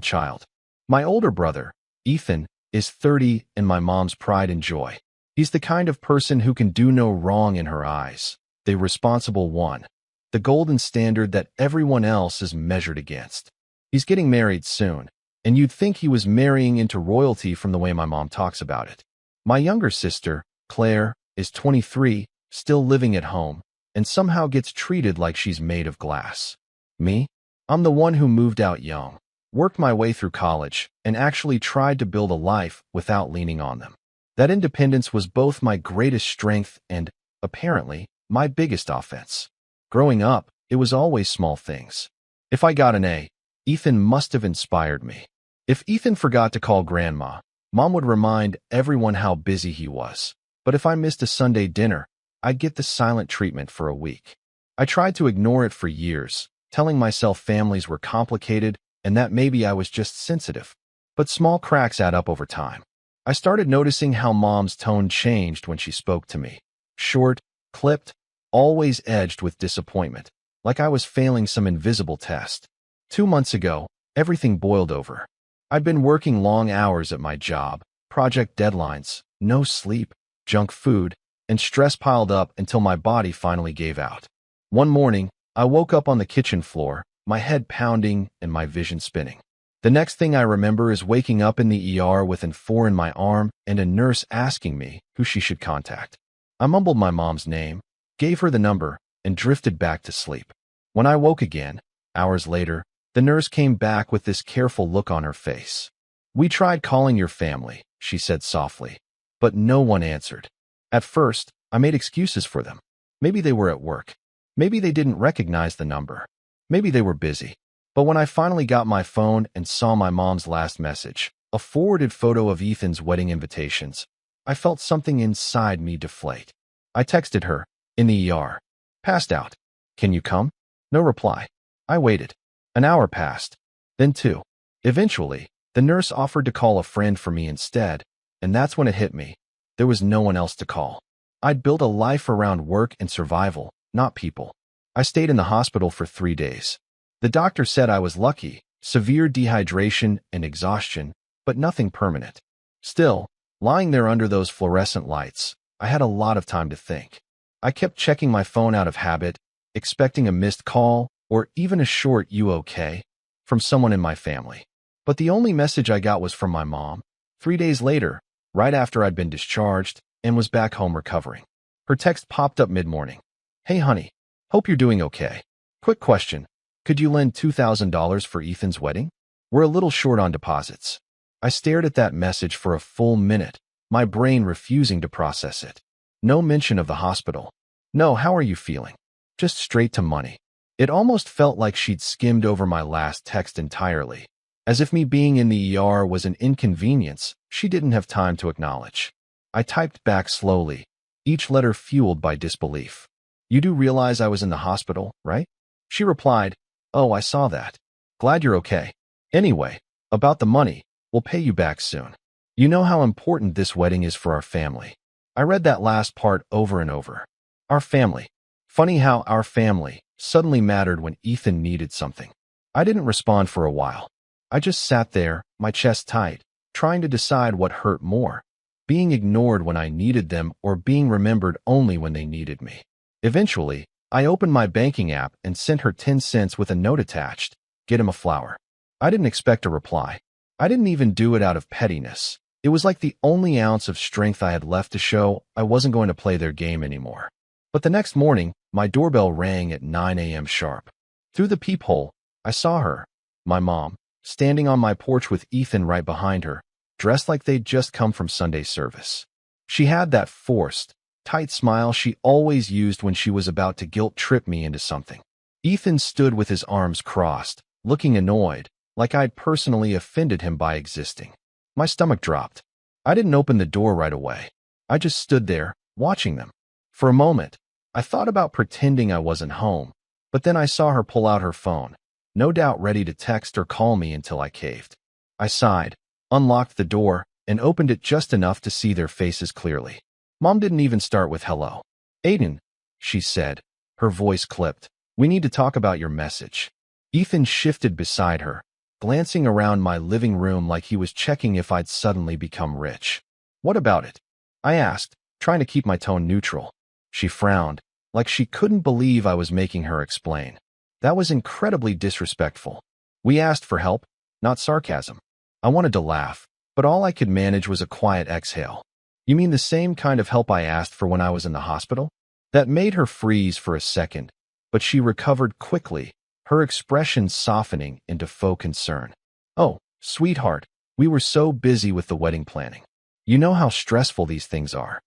child. My older brother, Ethan, is 30 and my mom's pride and joy. He's the kind of person who can do no wrong in her eyes, the responsible one, the golden standard that everyone else is measured against. He's getting married soon, and you'd think he was marrying into royalty from the way my mom talks about it. My younger sister, Claire, is 23, still living at home, and somehow gets treated like she's made of glass. Me? I'm the one who moved out young, worked my way through college, and actually tried to build a life without leaning on them. That independence was both my greatest strength and, apparently, my biggest offense. Growing up, it was always small things. If I got an A, Ethan must have inspired me. If Ethan forgot to call Grandma, Mom would remind everyone how busy he was. But if I missed a Sunday dinner, I'd get the silent treatment for a week. I tried to ignore it for years, telling myself families were complicated and that maybe I was just sensitive. But small cracks add up over time. I started noticing how Mom's tone changed when she spoke to me. Short, clipped, always edged with disappointment, like I was failing some invisible test. 2 months ago, everything boiled over. I'd been working long hours at my job, project deadlines, no sleep, junk food, and stress piled up until my body finally gave out. One morning, I woke up on the kitchen floor, my head pounding and my vision spinning. The next thing I remember is waking up in the ER with an 4 in my arm and a nurse asking me who she should contact. I mumbled my mom's name, gave her the number, and drifted back to sleep. When I woke again, hours later, the nurse came back with this careful look on her face. "We tried calling your family," she said softly, but no one answered. At first, I made excuses for them. Maybe they were at work. Maybe they didn't recognize the number. Maybe they were busy. But when I finally got my phone and saw my mom's last message, a forwarded photo of Ethan's wedding invitations, I felt something inside me deflate. I texted her, in the ER. "Passed out. Can you come?" No reply. I waited. An hour passed. Then 2. Eventually, the nurse offered to call a friend for me instead, and that's when it hit me. There was no one else to call. I'd built a life around work and survival, not people. I stayed in the hospital for 3 days. The doctor said I was lucky, severe dehydration and exhaustion, but nothing permanent. Still, lying there under those fluorescent lights, I had a lot of time to think. I kept checking my phone out of habit, expecting a missed call or even a short "you okay?" from someone in my family. But the only message I got was from my mom, 3 days later, right after I'd been discharged and was back home recovering. Her text popped up mid-morning. "Hey honey, hope you're doing okay. Quick question. Could you lend $2,000 for Ethan's wedding? We're a little short on deposits." I stared at that message for a full minute, my brain refusing to process it. No mention of the hospital. No, "how are you feeling?" Just straight to money. It almost felt like she'd skimmed over my last text entirely, as if me being in the ER was an inconvenience she didn't have time to acknowledge. I typed back slowly, each letter fueled by disbelief. "You do realize I was in the hospital, right?" She replied, "Oh, I saw that. Glad you're okay. Anyway, about the money, we'll pay you back soon. You know how important this wedding is for our family." I read that last part over and over. Our family. Funny how our family suddenly mattered when Ethan needed something. I didn't respond for a while. I just sat there, my chest tight, trying to decide what hurt more, being ignored when I needed them or being remembered only when they needed me. Eventually, I opened my banking app and sent her 10 cents with a note attached, "Get him a flower." I didn't expect a reply. I didn't even do it out of pettiness. It was like the only ounce of strength I had left to show I wasn't going to play their game anymore. But the next morning, my doorbell rang at 9 a.m. sharp. Through the peephole, I saw her, my mom, standing on my porch with Ethan right behind her, dressed like they'd just come from Sunday service. She had that forced, tight smile she always used when she was about to guilt-trip me into something. Ethan stood with his arms crossed, looking annoyed, like I'd personally offended him by existing. My stomach dropped. I didn't open the door right away. I just stood there, watching them. For a moment, I thought about pretending I wasn't home, but then I saw her pull out her phone, no doubt ready to text or call me until I caved. I sighed, unlocked the door, and opened it just enough to see their faces clearly. Mom didn't even start with hello. "Aiden," she said, her voice clipped, "we need to talk about your message." Ethan shifted beside her, glancing around my living room like he was checking if I'd suddenly become rich. "What about it?" I asked, trying to keep my tone neutral. She frowned, like she couldn't believe I was making her explain. That was incredibly disrespectful. We asked for help, not sarcasm. I wanted to laugh, but all I could manage was a quiet exhale. "You mean the same kind of help I asked for when I was in the hospital?" That made her freeze for a second, but she recovered quickly, her expression softening into faux concern. "Oh, sweetheart, we were so busy with the wedding planning. You know how stressful these things are.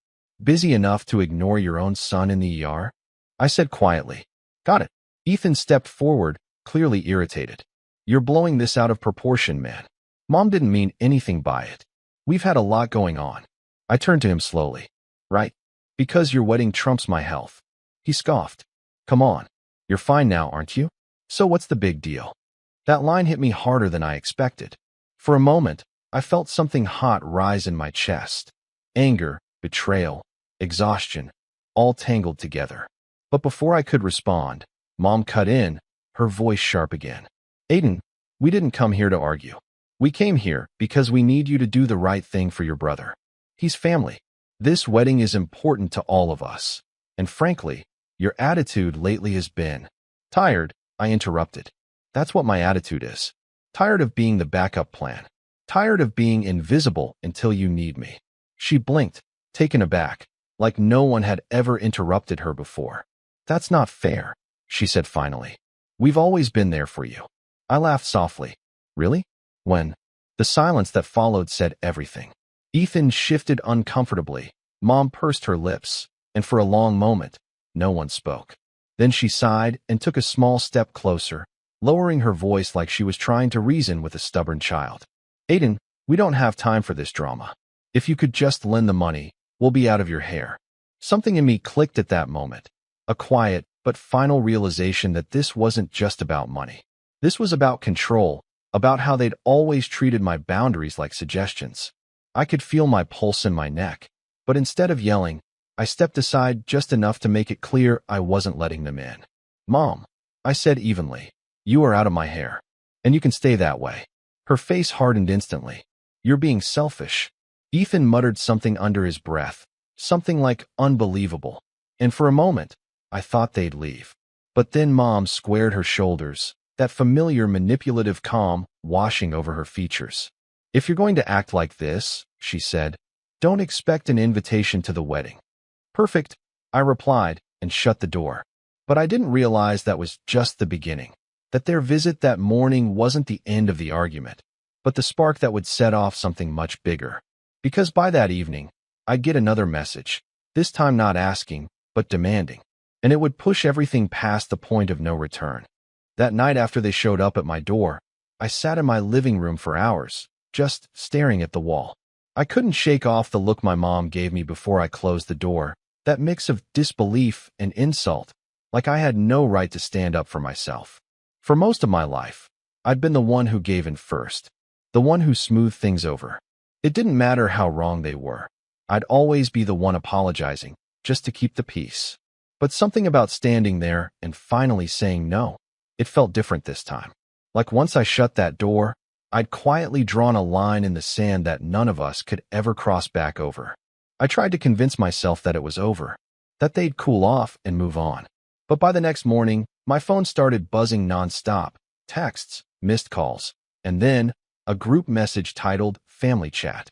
Busy enough to ignore your own son in the ER?" I said quietly. "Got it." Ethan stepped forward, clearly irritated. "You're blowing this out of proportion, man. Mom didn't mean anything by it. We've had a lot going on." I turned to him slowly. "Right? Because your wedding trumps my health." He scoffed. "Come on. You're fine now, aren't you? So what's the big deal?" That line hit me harder than I expected. For a moment, I felt something hot rise in my chest. Anger, betrayal, exhaustion, all tangled together. But before I could respond, Mom cut in, her voice sharp again. "Aiden, we didn't come here to argue. We came here because we need you to do the right thing for your brother. He's family. This wedding is important to all of us. And frankly, your attitude lately has been..." "Tired," I interrupted. "That's what my attitude is. Tired of being the backup plan. Tired of being invisible until you need me." She blinked, taken aback, like no one had ever interrupted her before. "That's not fair," she said finally. "We've always been there for you." I laughed softly. "Really? When?" The silence that followed said everything. Ethan shifted uncomfortably. Mom pursed her lips, and for a long moment, no one spoke. Then she sighed and took a small step closer, lowering her voice like she was trying to reason with a stubborn child. "Aiden, we don't have time for this drama. If you could just lend the money, we'll be out of your hair." Something in me clicked at that moment, a quiet but final realization that this wasn't just about money. This was about control, about how they'd always treated my boundaries like suggestions. I could feel my pulse in my neck, but instead of yelling, I stepped aside just enough to make it clear I wasn't letting them in. "Mom," I said evenly, "you are out of my hair. And you can stay that way." Her face hardened instantly. "You're being selfish." Ethan muttered something under his breath, something like unbelievable. And for a moment, I thought they'd leave. But then Mom squared her shoulders, that familiar manipulative calm washing over her features. "If you're going to act like this," she said, "don't expect an invitation to the wedding." "Perfect," I replied, and shut the door. But I didn't realize that was just the beginning, that their visit that morning wasn't the end of the argument, but the spark that would set off something much bigger. Because by that evening, I'd get another message, this time not asking, but demanding, and it would push everything past the point of no return. That night after they showed up at my door, I sat in my living room for hours, just staring at the wall. I couldn't shake off the look my mom gave me before I closed the door, that mix of disbelief and insult, like I had no right to stand up for myself. For most of my life, I'd been the one who gave in first, the one who smoothed things over. It didn't matter how wrong they were. I'd always be the one apologizing, just to keep the peace. But something about standing there and finally saying no, it felt different this time. Like once I shut that door, I'd quietly drawn a line in the sand that none of us could ever cross back over. I tried to convince myself that it was over, that they'd cool off and move on. But by the next morning, my phone started buzzing nonstop, texts, missed calls, and then a group message titled Family Chat.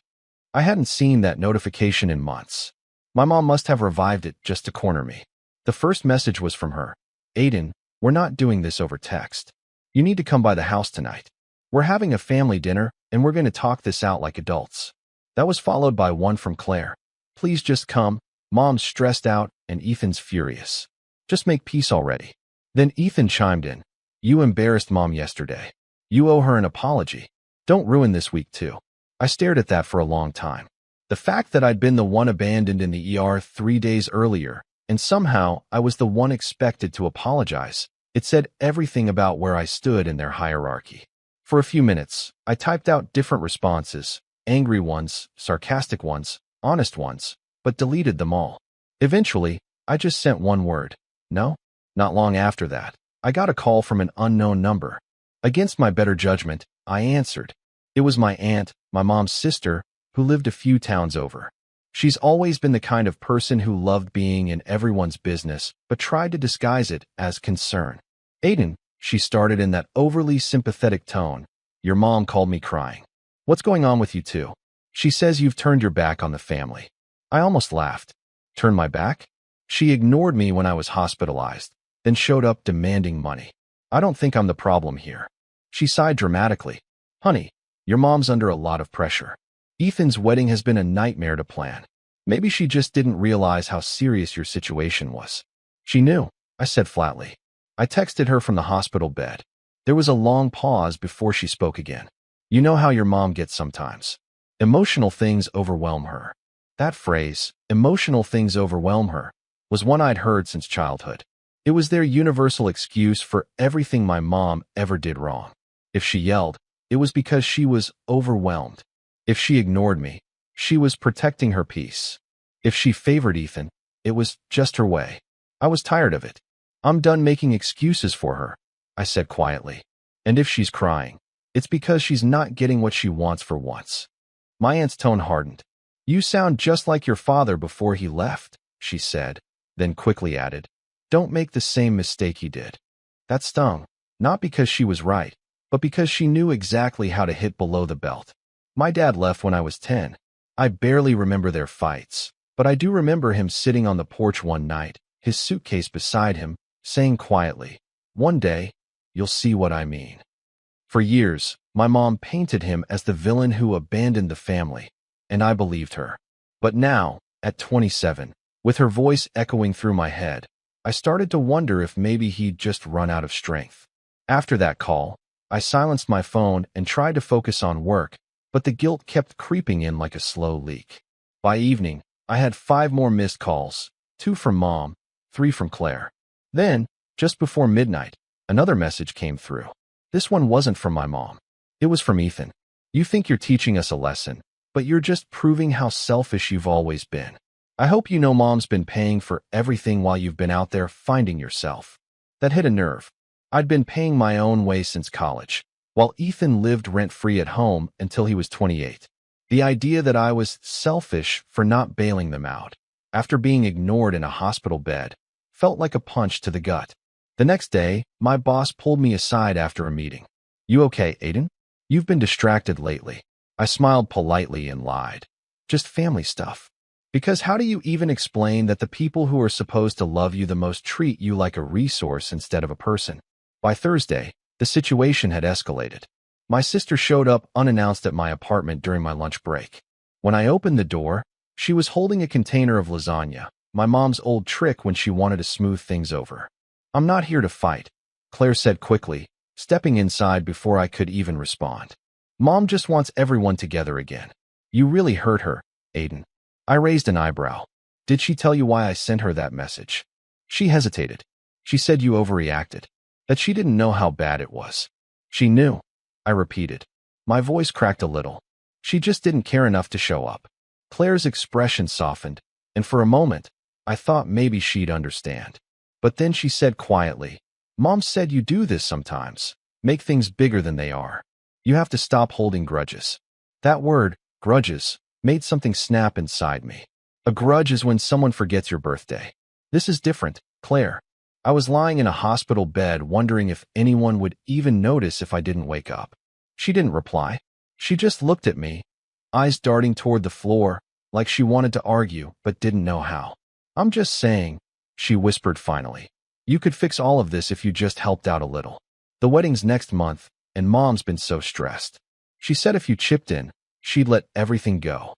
I hadn't seen that notification in months. My mom must have revived it just to corner me. The first message was from her. Aiden, we're not doing this over text. You need to come by the house tonight. We're having a family dinner, and we're going to talk this out like adults. That was followed by one from Claire. Please just come. Mom's stressed out, and Ethan's furious. Just make peace already. Then Ethan chimed in. You embarrassed Mom yesterday. You owe her an apology. Don't ruin this week too. I stared at that for a long time. The fact that I'd been the one abandoned in the ER 3 days earlier, and somehow I was the one expected to apologize, it said everything about where I stood in their hierarchy. For a few minutes, I typed out different responses, angry ones, sarcastic ones, honest ones, but deleted them all. Eventually, I just sent one word. No? Not long after that, I got a call from an unknown number. Against my better judgment, I answered. It was my aunt, my mom's sister, who lived a few towns over. She's always been the kind of person who loved being in everyone's business, but tried to disguise it as concern. Aiden, she started in that overly sympathetic tone. Your mom called me crying. What's going on with you two? She says you've turned your back on the family. I almost laughed. Turn my back? She ignored me when I was hospitalized, then showed up demanding money. I don't think I'm the problem here. She sighed dramatically. Honey, your mom's under a lot of pressure. Ethan's wedding has been a nightmare to plan. Maybe she just didn't realize how serious your situation was. She knew, I said flatly. I texted her from the hospital bed. There was a long pause before she spoke again. You know how your mom gets sometimes. Emotional things overwhelm her. That phrase, emotional things overwhelm her, was one I'd heard since childhood. It was their universal excuse for everything my mom ever did wrong. If she yelled, it was because she was overwhelmed. If she ignored me, she was protecting her peace. If she favored Ethan, it was just her way. I was tired of it. I'm done making excuses for her, I said quietly. And if she's crying, it's because she's not getting what she wants for once. My aunt's tone hardened. You sound just like your father before he left, she said, then quickly added, don't make the same mistake he did. That stung, not because she was right, but because she knew exactly how to hit below the belt. My dad left when I was 10. I barely remember their fights, but I do remember him sitting on the porch one night, his suitcase beside him, saying quietly, one day, you'll see what I mean. For years, my mom painted him as the villain who abandoned the family, and I believed her. But now, at 27, with her voice echoing through my head, I started to wonder if maybe he'd just run out of strength. After that call, I silenced my phone and tried to focus on work, but the guilt kept creeping in like a slow leak. By evening, I had 5 more missed calls, 2 from Mom, 3 from Claire. Then, just before midnight, another message came through. This one wasn't from my mom. It was from Ethan. You think you're teaching us a lesson, but you're just proving how selfish you've always been. I hope you know Mom's been paying for everything while you've been out there finding yourself. That hit a nerve. I'd been paying my own way since college, while Ethan lived rent-free at home until he was 28. The idea that I was selfish for not bailing them out, after being ignored in a hospital bed, felt like a punch to the gut. The next day, my boss pulled me aside after a meeting. You okay, Aiden? You've been distracted lately. I smiled politely and lied. Just family stuff. Because how do you even explain that the people who are supposed to love you the most treat you like a resource instead of a person? By Thursday, the situation had escalated. My sister showed up unannounced at my apartment during my lunch break. When I opened the door, she was holding a container of lasagna, my mom's old trick when she wanted to smooth things over. I'm not here to fight, Claire said quickly, stepping inside before I could even respond. Mom just wants everyone together again. You really hurt her, Aiden. I raised an eyebrow. Did she tell you why I sent her that message? She hesitated. She said you overreacted, that she didn't know how bad it was. She knew, I repeated. My voice cracked a little. She just didn't care enough to show up. Claire's expression softened, and for a moment, I thought maybe she'd understand. But then she said quietly, Mom said you do this sometimes. Make things bigger than they are. You have to stop holding grudges. That word, grudges, made something snap inside me. A grudge is when someone forgets your birthday. This is different, Claire. I was lying in a hospital bed wondering if anyone would even notice if I didn't wake up. She didn't reply. She just looked at me, eyes darting toward the floor, like she wanted to argue but didn't know how. I'm just saying, she whispered finally. You could fix all of this if you just helped out a little. The wedding's next month, and Mom's been so stressed. She said if you chipped in, she'd let everything go.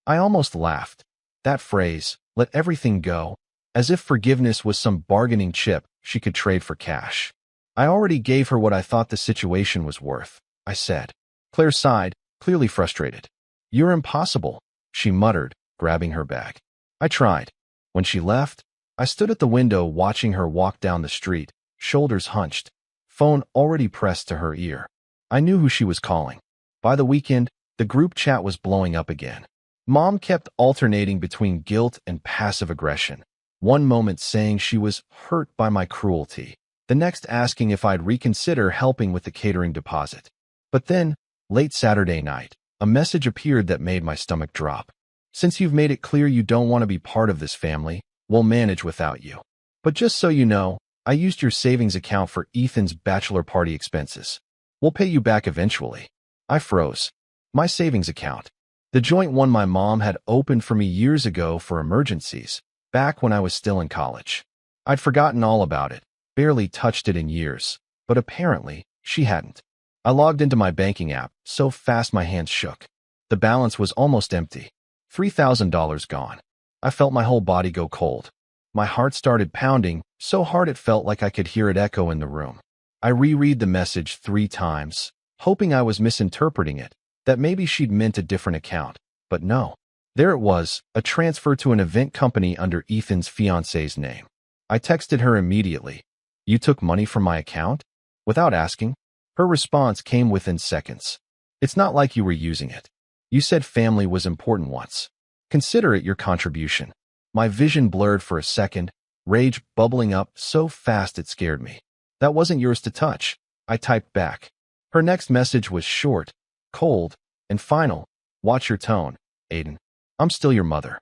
I almost laughed. That phrase, let everything go, as if forgiveness was some bargaining chip she could trade for cash. I already gave her what I thought the situation was worth, I said. Claire sighed, clearly frustrated. You're impossible, she muttered, grabbing her bag. I tried. When she left, I stood at the window watching her walk down the street, shoulders hunched, phone already pressed to her ear. I knew who she was calling. By the weekend, the group chat was blowing up again. Mom kept alternating between guilt and passive aggression. One moment saying she was hurt by my cruelty, the next asking if I'd reconsider helping with the catering deposit. But then, late Saturday night, a message appeared that made my stomach drop. Since you've made it clear you don't want to be part of this family, we'll manage without you. But just so you know, I used your savings account for Ethan's bachelor party expenses. We'll pay you back eventually. I froze. My savings account. The joint one my mom had opened for me years ago for emergencies, back when I was still in college. I'd forgotten all about it, barely touched it in years, but apparently, she hadn't. I logged into my banking app, so fast my hands shook. The balance was almost empty. $3,000 gone. I felt my whole body go cold. My heart started pounding, so hard it felt like I could hear it echo in the room. I reread the message 3 times, hoping I was misinterpreting it, that maybe she'd meant a different account. But no. There it was, a transfer to an event company under Ethan's fiancé's name. I texted her immediately. You took money from my account? Without asking. Her response came within seconds. It's not like you were using it. You said family was important once. Consider it your contribution. My vision blurred for a second, rage bubbling up so fast it scared me. That wasn't yours to touch, I typed back. Her next message was short, cold, and final. Watch your tone, Aiden. I'm still your mother.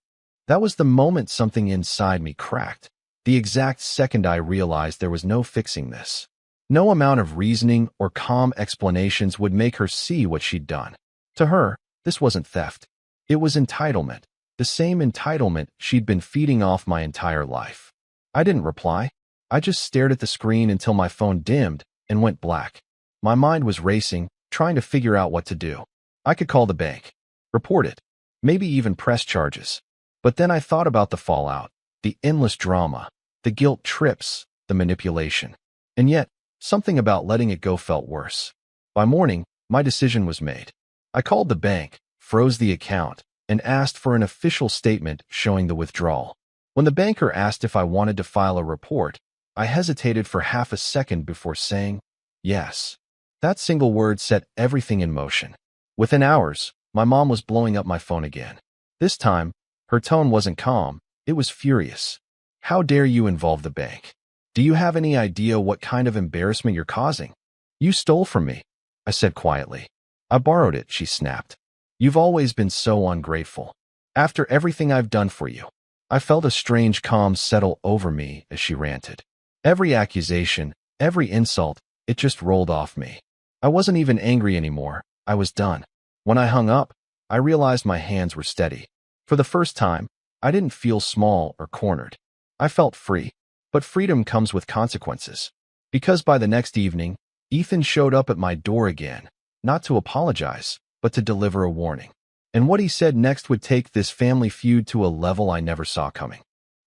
That was the moment something inside me cracked. The exact second I realized there was no fixing this. No amount of reasoning or calm explanations would make her see what she'd done. To her, this wasn't theft. It was entitlement. The same entitlement she'd been feeding off my entire life. I didn't reply. I just stared at the screen until my phone dimmed and went black. My mind was racing, trying to figure out what to do. I could call the bank, report it, maybe even press charges. But then I thought about the fallout, the endless drama, the guilt trips, the manipulation. And yet, something about letting it go felt worse. By morning, my decision was made. I called the bank, froze the account, and asked for an official statement showing the withdrawal. When the banker asked if I wanted to file a report, I hesitated for half a second before saying, yes. That single word set everything in motion. Within hours, my mom was blowing up my phone again. This time, her tone wasn't calm, it was furious. How dare you involve the bank? Do you have any idea what kind of embarrassment you're causing? You stole from me, I said quietly. I borrowed it, she snapped. You've always been so ungrateful. After everything I've done for you. I felt a strange calm settle over me as she ranted. Every accusation, every insult, it just rolled off me. I wasn't even angry anymore, I was done. When I hung up, I realized my hands were steady. For the first time, I didn't feel small or cornered. I felt free. But freedom comes with consequences. Because by the next evening, Ethan showed up at my door again, not to apologize, but to deliver a warning. And what he said next would take this family feud to a level I never saw coming.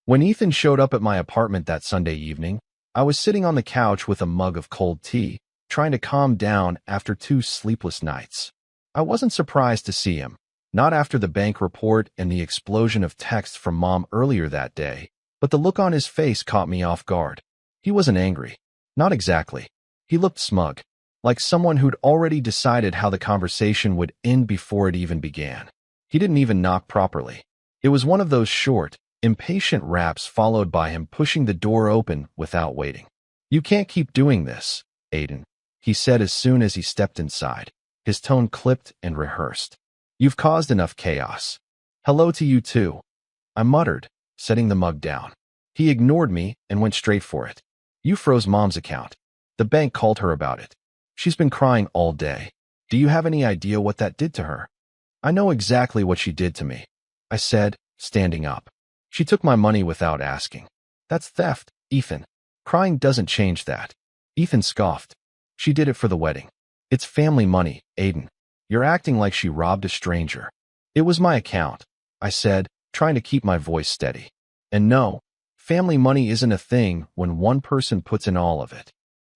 When Ethan showed up at my apartment that Sunday evening, I was sitting on the couch with a mug of cold tea, trying to calm down after 2 sleepless nights. I wasn't surprised to see him, not after the bank report and the explosion of texts from Mom earlier that day, but the look on his face caught me off guard. He wasn't angry. Not exactly. He looked smug, like someone who'd already decided how the conversation would end before it even began. He didn't even knock properly. It was one of those short, impatient raps followed by him pushing the door open without waiting. "You can't keep doing this, Aiden," he said as soon as he stepped inside, his tone clipped and rehearsed. "You've caused enough chaos. Hello to you too," I muttered, setting the mug down. He ignored me and went straight for it. "You froze Mom's account. The bank called her about it. She's been crying all day. Do you have any idea what that did to her?" "I know exactly what she did to me," I said, standing up. "She took my money without asking." "That's theft, Ethan. Crying doesn't change that." Ethan scoffed. "She did it for the wedding. It's family money, Aiden. You're acting like she robbed a stranger." "It was my account," I said, trying to keep my voice steady. "And no, family money isn't a thing when one person puts in all of it."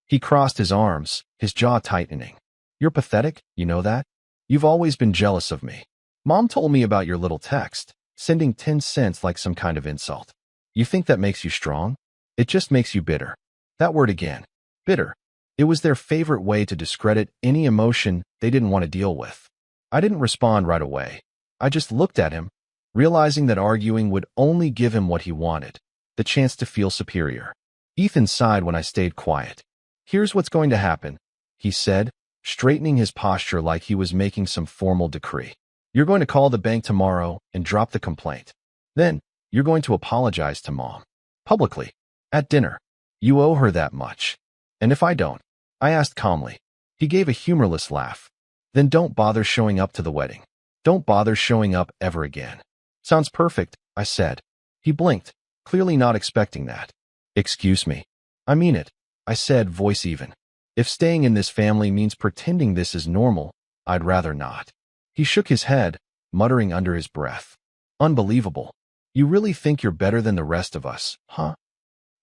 He crossed his arms, his jaw tightening. "You're pathetic, you know that? You've always been jealous of me. Mom told me about your little text, sending 10 cents like some kind of insult. You think that makes you strong? It just makes you bitter." That word again. Bitter. It was their favorite way to discredit any emotion they didn't want to deal with. I didn't respond right away. I just looked at him, realizing that arguing would only give him what he wanted, the chance to feel superior. Ethan sighed when I stayed quiet. "Here's what's going to happen," he said, straightening his posture like he was making some formal decree. "You're going to call the bank tomorrow and drop the complaint. Then, you're going to apologize to Mom. Publicly. At dinner. You owe her that much. And if I don't," I asked calmly. He gave a humorless laugh. "Then don't bother showing up to the wedding. Don't bother showing up ever again." "Sounds perfect," I said. He blinked, clearly not expecting that. "Excuse me. I mean it," I said, voice even. "If staying in this family means pretending this is normal, I'd rather not." He shook his head, muttering under his breath. "Unbelievable. You really think you're better than the rest of us, huh?"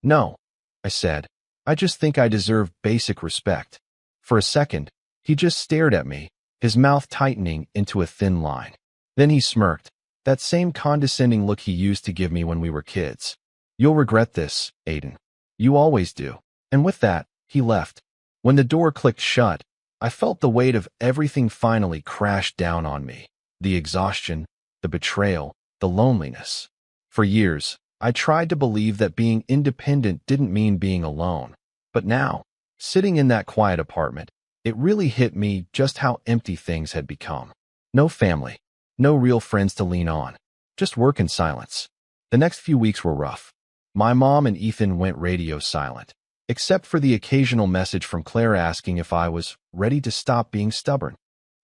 "No," I said. "I just think I deserve basic respect." For a second, he just stared at me, his mouth tightening into a thin line. Then he smirked, that same condescending look he used to give me when we were kids. "You'll regret this, Aiden. You always do." And with that, he left. When the door clicked shut, I felt the weight of everything finally crash down on me. The exhaustion, the betrayal, the loneliness. For years, I tried to believe that being independent didn't mean being alone. But now, sitting in that quiet apartment, it really hit me just how empty things had become. No family. No real friends to lean on. Just work in silence. The next few weeks were rough. My mom and Ethan went radio silent, except for the occasional message from Claire asking if I was ready to stop being stubborn.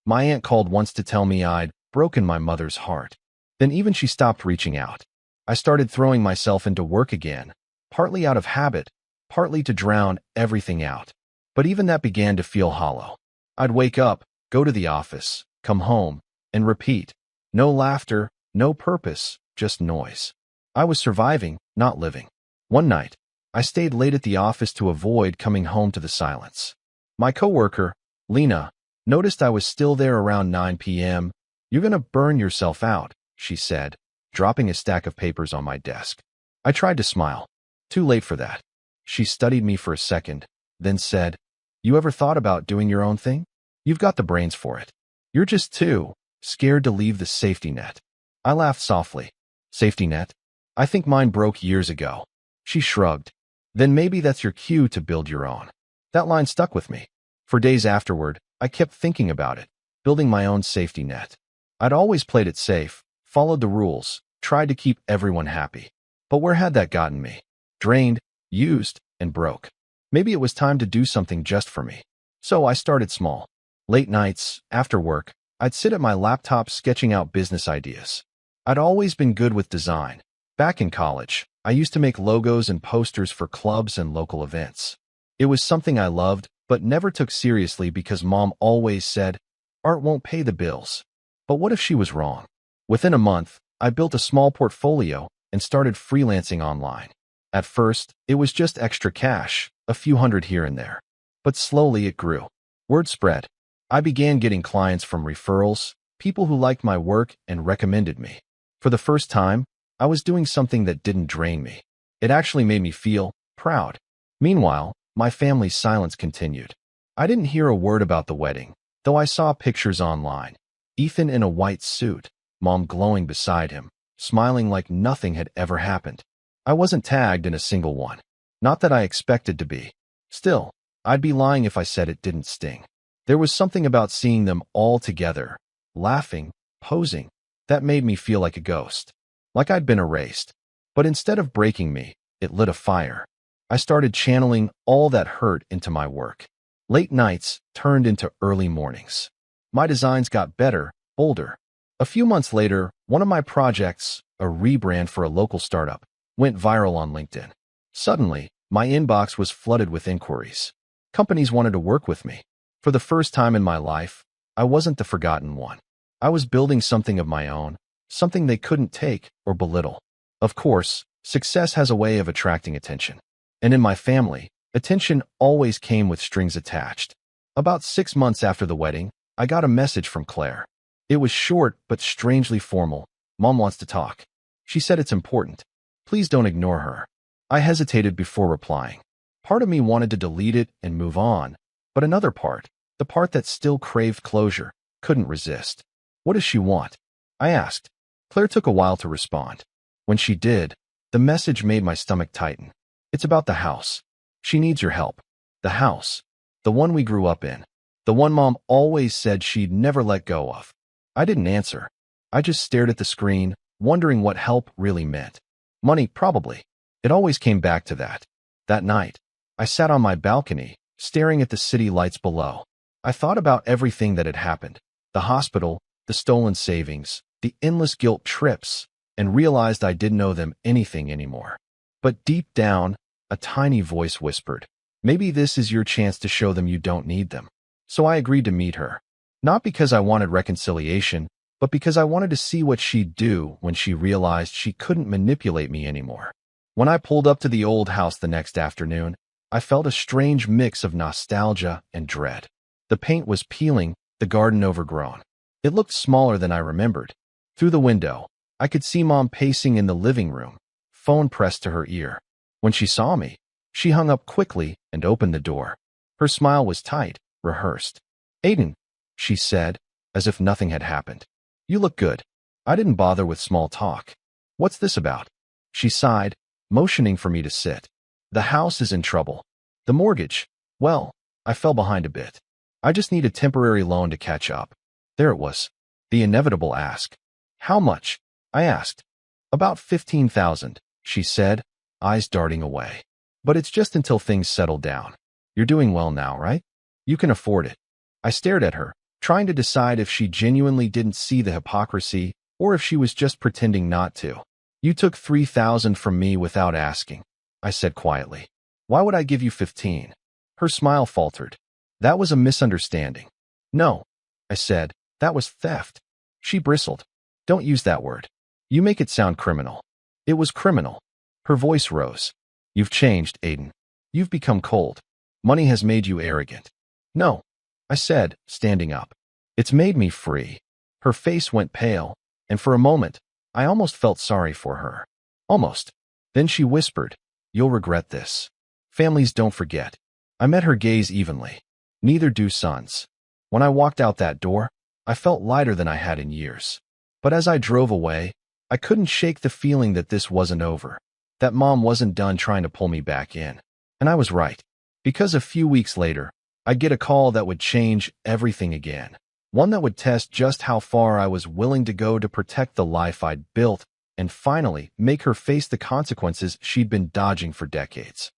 My aunt called once to tell me I'd broken my mother's heart. Then even she stopped reaching out. I started throwing myself into work again, partly out of habit, partly to drown everything out. But even that began to feel hollow. I'd wake up, go to the office, come home, and repeat. No laughter, no purpose, just noise. I was surviving, not living. One night, I stayed late at the office to avoid coming home to the silence. My coworker, Lena, noticed I was still there around 9 p.m. "You're gonna burn yourself out," she said, dropping a stack of papers on my desk. I tried to smile. "Too late for that." She studied me for a second, then said, "You ever thought about doing your own thing? You've got the brains for it. You're just too scared to leave the safety net." I laughed softly. "Safety net? I think mine broke years ago." She shrugged. "Then maybe that's your cue to build your own." That line stuck with me. For days afterward, I kept thinking about it, building my own safety net. I'd always played it safe, followed the rules, tried to keep everyone happy. But where had that gotten me? Drained, used, and broke. Maybe it was time to do something just for me. So I started small. Late nights, after work, I'd sit at my laptop sketching out business ideas. I'd always been good with design. Back in college, I used to make logos and posters for clubs and local events. It was something I loved, but never took seriously because Mom always said, "Art won't pay the bills." But what if she was wrong? Within a month, I built a small portfolio and started freelancing online. At first, it was just extra cash, a few hundred here and there. But slowly it grew. Word spread. I began getting clients from referrals, people who liked my work and recommended me. For the first time, I was doing something that didn't drain me. It actually made me feel proud. Meanwhile, my family's silence continued. I didn't hear a word about the wedding, though I saw pictures online. Ethan in a white suit, Mom glowing beside him, smiling like nothing had ever happened. I wasn't tagged in a single one. Not that I expected to be. Still, I'd be lying if I said it didn't sting. There was something about seeing them all together, laughing, posing, that made me feel like a ghost. Like I'd been erased. But instead of breaking me, it lit a fire. I started channeling all that hurt into my work. Late nights turned into early mornings. My designs got better, bolder. A few months later, one of my projects, a rebrand for a local startup, went viral on LinkedIn. Suddenly, my inbox was flooded with inquiries. Companies wanted to work with me. For the first time in my life, I wasn't the forgotten one. I was building something of my own, something they couldn't take or belittle. Of course, success has a way of attracting attention. And in my family, attention always came with strings attached. About 6 months after the wedding, I got a message from Claire. It was short but strangely formal. Mom wants to talk. She said it's important. Please don't ignore her. I hesitated before replying. Part of me wanted to delete it and move on, but another part, the part that still craved closure, couldn't resist. What does she want? I asked. Claire took a while to respond. When she did, the message made my stomach tighten. It's about the house. She needs your help. The house. The one we grew up in. The one Mom always said she'd never let go of. I didn't answer. I just stared at the screen, wondering what help really meant. Money, probably. It always came back to that. That night, I sat on my balcony, staring at the city lights below. I thought about everything that had happened. The hospital, the stolen savings, the endless guilt trips, and realized I didn't owe them anything anymore. But deep down, a tiny voice whispered, maybe this is your chance to show them you don't need them. So I agreed to meet her. Not because I wanted reconciliation, but because I wanted to see what she'd do when she realized she couldn't manipulate me anymore. When I pulled up to the old house the next afternoon, I felt a strange mix of nostalgia and dread. The paint was peeling, the garden overgrown. It looked smaller than I remembered. Through the window, I could see Mom pacing in the living room, phone pressed to her ear. When she saw me, she hung up quickly and opened the door. Her smile was tight, rehearsed. Aiden, she said, as if nothing had happened. You look good. I didn't bother with small talk. What's this about? She sighed, motioning for me to sit. The house is in trouble. The mortgage. Well, I fell behind a bit. I just need a temporary loan to catch up. There it was. The inevitable ask. How much? I asked. About 15,000, she said, eyes darting away. But it's just until things settle down. You're doing well now, right? You can afford it. I stared at her, trying to decide if she genuinely didn't see the hypocrisy or if she was just pretending not to. You took 3,000 from me without asking, I said quietly. Why would I give you 15? Her smile faltered. That was a misunderstanding. No, I said, that was theft. She bristled. Don't use that word. You make it sound criminal. It was criminal. Her voice rose. You've changed, Aiden. You've become cold. Money has made you arrogant. No, I said, standing up. It's made me free. Her face went pale, and for a moment, I almost felt sorry for her. Almost. Then she whispered, you'll regret this. Families don't forget. I met her gaze evenly. Neither do sons. When I walked out that door, I felt lighter than I had in years. But as I drove away, I couldn't shake the feeling that this wasn't over, that Mom wasn't done trying to pull me back in. And I was right. Because a few weeks later, I'd get a call that would change everything again. One that would test just how far I was willing to go to protect the life I'd built and finally make her face the consequences she'd been dodging for decades.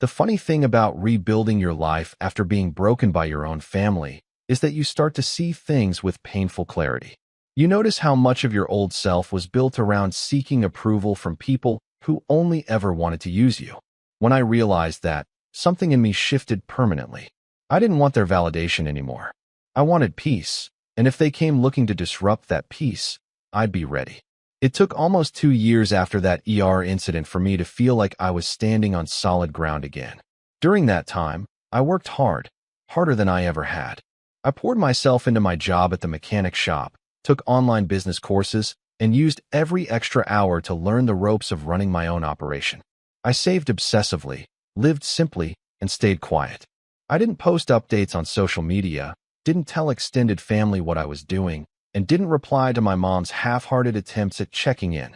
The funny thing about rebuilding your life after being broken by your own family is that you start to see things with painful clarity. You notice how much of your old self was built around seeking approval from people who only ever wanted to use you. When I realized that, something in me shifted permanently. I didn't want their validation anymore. I wanted peace, and if they came looking to disrupt that peace, I'd be ready. It took almost 2 years after that incident for me to feel like I was standing on solid ground again. During that time, I worked hard, harder than I ever had. I poured myself into my job at the mechanic shop, took online business courses, and used every extra hour to learn the ropes of running my own operation. I saved obsessively, lived simply, and stayed quiet. I didn't post updates on social media, didn't tell extended family what I was doing, and didn't reply to my mom's half-hearted attempts at checking in.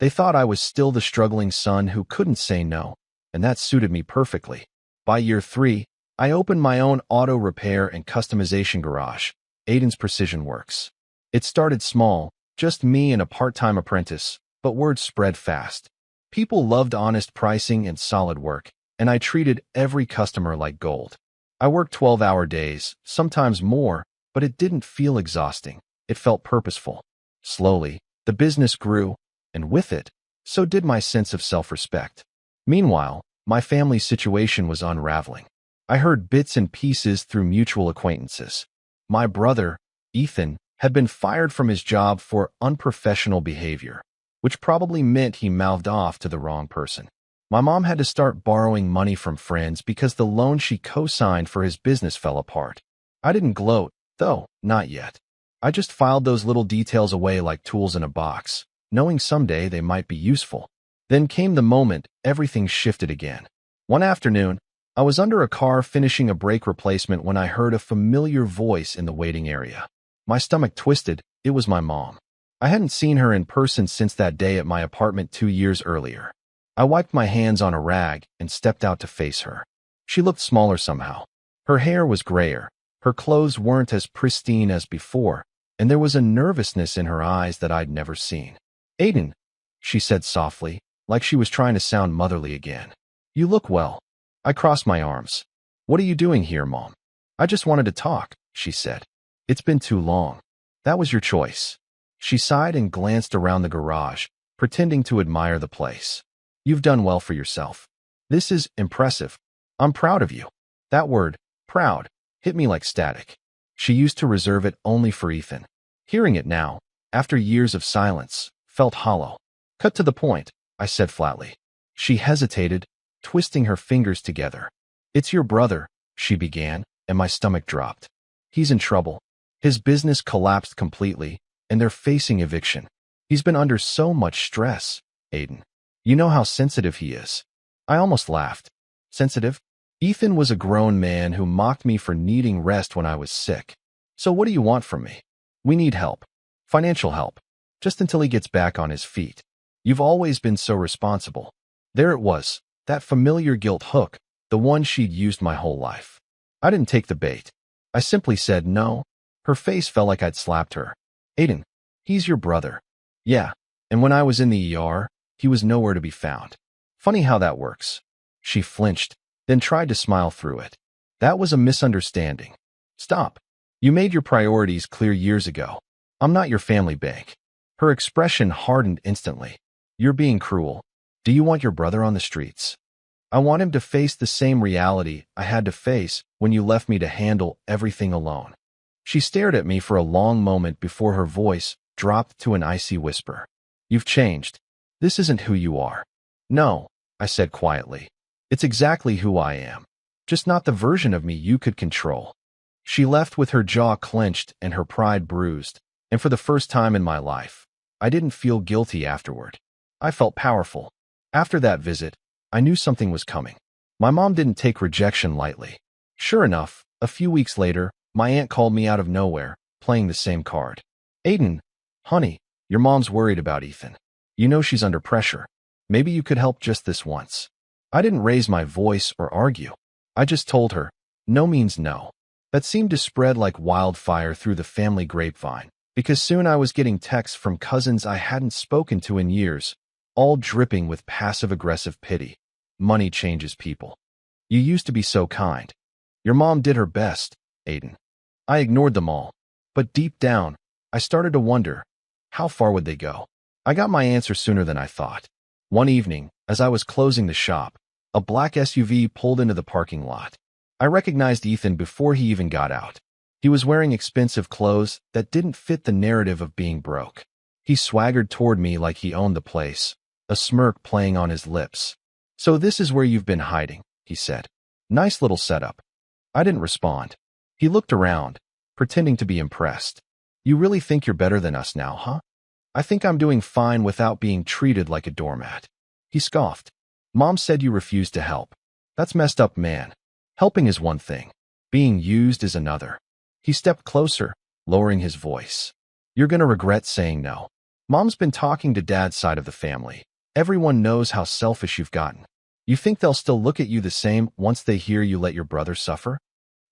They thought I was still the struggling son who couldn't say no, and that suited me perfectly. By year 3, I opened my own auto repair and customization garage, Aiden's Precision Works. It started small, just me and a part-time apprentice, but word spread fast. People loved honest pricing and solid work, and I treated every customer like gold. I worked 12-hour days, sometimes more, but it didn't feel exhausting. It felt purposeful. Slowly, the business grew, and with it, so did my sense of self-respect. Meanwhile, my family's situation was unraveling. I heard bits and pieces through mutual acquaintances. My brother, Ethan, had been fired from his job for unprofessional behavior, which probably meant he mouthed off to the wrong person. My mom had to start borrowing money from friends because the loan she co-signed for his business fell apart. I didn't gloat, though, not yet. I just filed those little details away like tools in a box, knowing someday they might be useful. Then came the moment everything shifted again. One afternoon, I was under a car finishing a brake replacement when I heard a familiar voice in the waiting area. My stomach twisted. It was my mom. I hadn't seen her in person since that day at my apartment 2 years earlier. I wiped my hands on a rag and stepped out to face her. She looked smaller somehow. Her hair was grayer, her clothes weren't as pristine as before, and there was a nervousness in her eyes that I'd never seen. "Aiden," she said softly, like she was trying to sound motherly again. "You look well." I crossed my arms. "What are you doing here, Mom?" "I just wanted to talk," she said. "It's been too long." "That was your choice." She sighed and glanced around the garage, pretending to admire the place. "You've done well for yourself. This is impressive. I'm proud of you." That word, proud, hit me like static. She used to reserve it only for Ethan. Hearing it now, after years of silence, felt hollow. "Cut to the point," I said flatly. She hesitated, twisting her fingers together. "It's your brother," she began, and my stomach dropped. "He's in trouble. His business collapsed completely, and they're facing eviction. He's been under so much stress, Aiden. You know how sensitive he is." I almost laughed. Sensitive? Ethan was a grown man who mocked me for needing rest when I was sick. "So what do you want from me?" "We need help. Financial help. Just until he gets back on his feet. You've always been so responsible." There it was, that familiar guilt hook, the one she'd used my whole life. I didn't take the bait. I simply said no. Her face felt like I'd slapped her. "Aiden, he's your brother." "Yeah, and when I was in the ER, he was nowhere to be found." "Funny how that works." She flinched, then tried to smile through it. "That was a misunderstanding." "Stop. You made your priorities clear years ago. I'm not your family bank." Her expression hardened instantly. "You're being cruel. Do you want your brother on the streets?" "I want him to face the same reality I had to face when you left me to handle everything alone." She stared at me for a long moment before her voice dropped to an icy whisper. "You've changed. This isn't who you are." "No," I said quietly. "It's exactly who I am. Just not the version of me you could control." She left with her jaw clenched and her pride bruised, and for the first time in my life, I didn't feel guilty afterward. I felt powerful. After that visit, I knew something was coming. My mom didn't take rejection lightly. Sure enough, a few weeks later, my aunt called me out of nowhere, playing the same card. "Aiden, honey, your mom's worried about Ethan. You know she's under pressure. Maybe you could help just this once." I didn't raise my voice or argue. I just told her, no means no. That seemed to spread like wildfire through the family grapevine, because soon I was getting texts from cousins I hadn't spoken to in years, all dripping with passive-aggressive pity. "Money changes people. You used to be so kind. Your mom did her best, Aiden." I ignored them all, but deep down, I started to wonder, how far would they go? I got my answer sooner than I thought. One evening, as I was closing the shop, a black SUV pulled into the parking lot. I recognized Ethan before he even got out. He was wearing expensive clothes that didn't fit the narrative of being broke. He swaggered toward me like he owned the place, a smirk playing on his lips. "So this is where you've been hiding," he said. "Nice little setup." I didn't respond. He looked around, pretending to be impressed. "You really think you're better than us now, huh? I think I'm doing fine without being treated like a doormat." He scoffed. "Mom said you refused to help. That's messed up, man. Helping is one thing. Being used is another. He stepped closer, lowering his voice. You're gonna regret saying no. Mom's been talking to Dad's side of the family. Everyone knows how selfish you've gotten. You think they'll still look at you the same once they hear you let your brother suffer?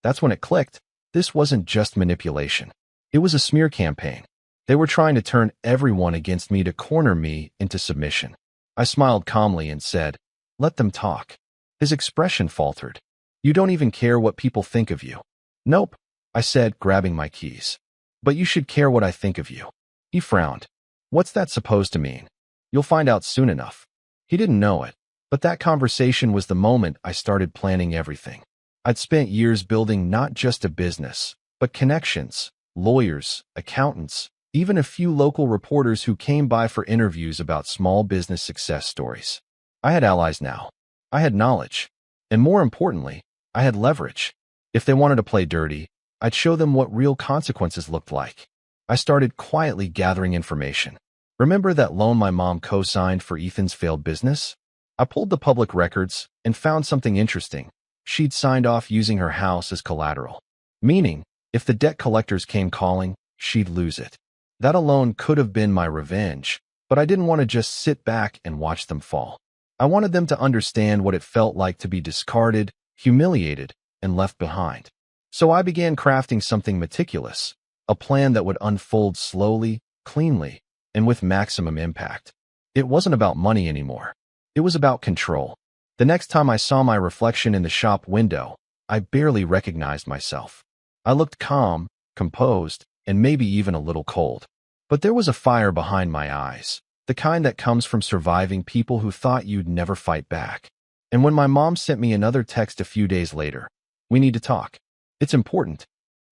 That's when it clicked. This wasn't just manipulation. It was a smear campaign. They were trying to turn everyone against me to corner me into submission. I smiled calmly and said, let them talk. His expression faltered. You don't even care what people think of you. Nope, I said, grabbing my keys. But you should care what I think of you. He frowned. What's that supposed to mean? You'll find out soon enough. He didn't know it, but that conversation was the moment I started planning everything. I'd spent years building not just a business, but connections, lawyers, accountants, even a few local reporters who came by for interviews about small business success stories. I had allies now. I had knowledge. And more importantly, I had leverage. If they wanted to play dirty, I'd show them what real consequences looked like. I started quietly gathering information. Remember that loan my mom co-signed for Ethan's failed business? I pulled the public records and found something interesting. She'd signed off using her house as collateral. Meaning, if the debt collectors came calling, she'd lose it. That alone could have been my revenge, but I didn't want to just sit back and watch them fall. I wanted them to understand what it felt like to be discarded, humiliated, and left behind. So I began crafting something meticulous, a plan that would unfold slowly, cleanly, and with maximum impact. It wasn't about money anymore. It was about control. The next time I saw my reflection in the shop window, I barely recognized myself. I looked calm, composed, and maybe even a little cold. But there was a fire behind my eyes, the kind that comes from surviving people who thought you'd never fight back. And when my mom sent me another text a few days later, we need to talk. It's important.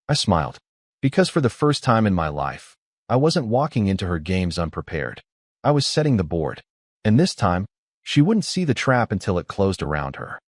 I smiled. Because for the first time in my life, I wasn't walking into her games unprepared. I was setting the board. And this time, she wouldn't see the trap until it closed around her.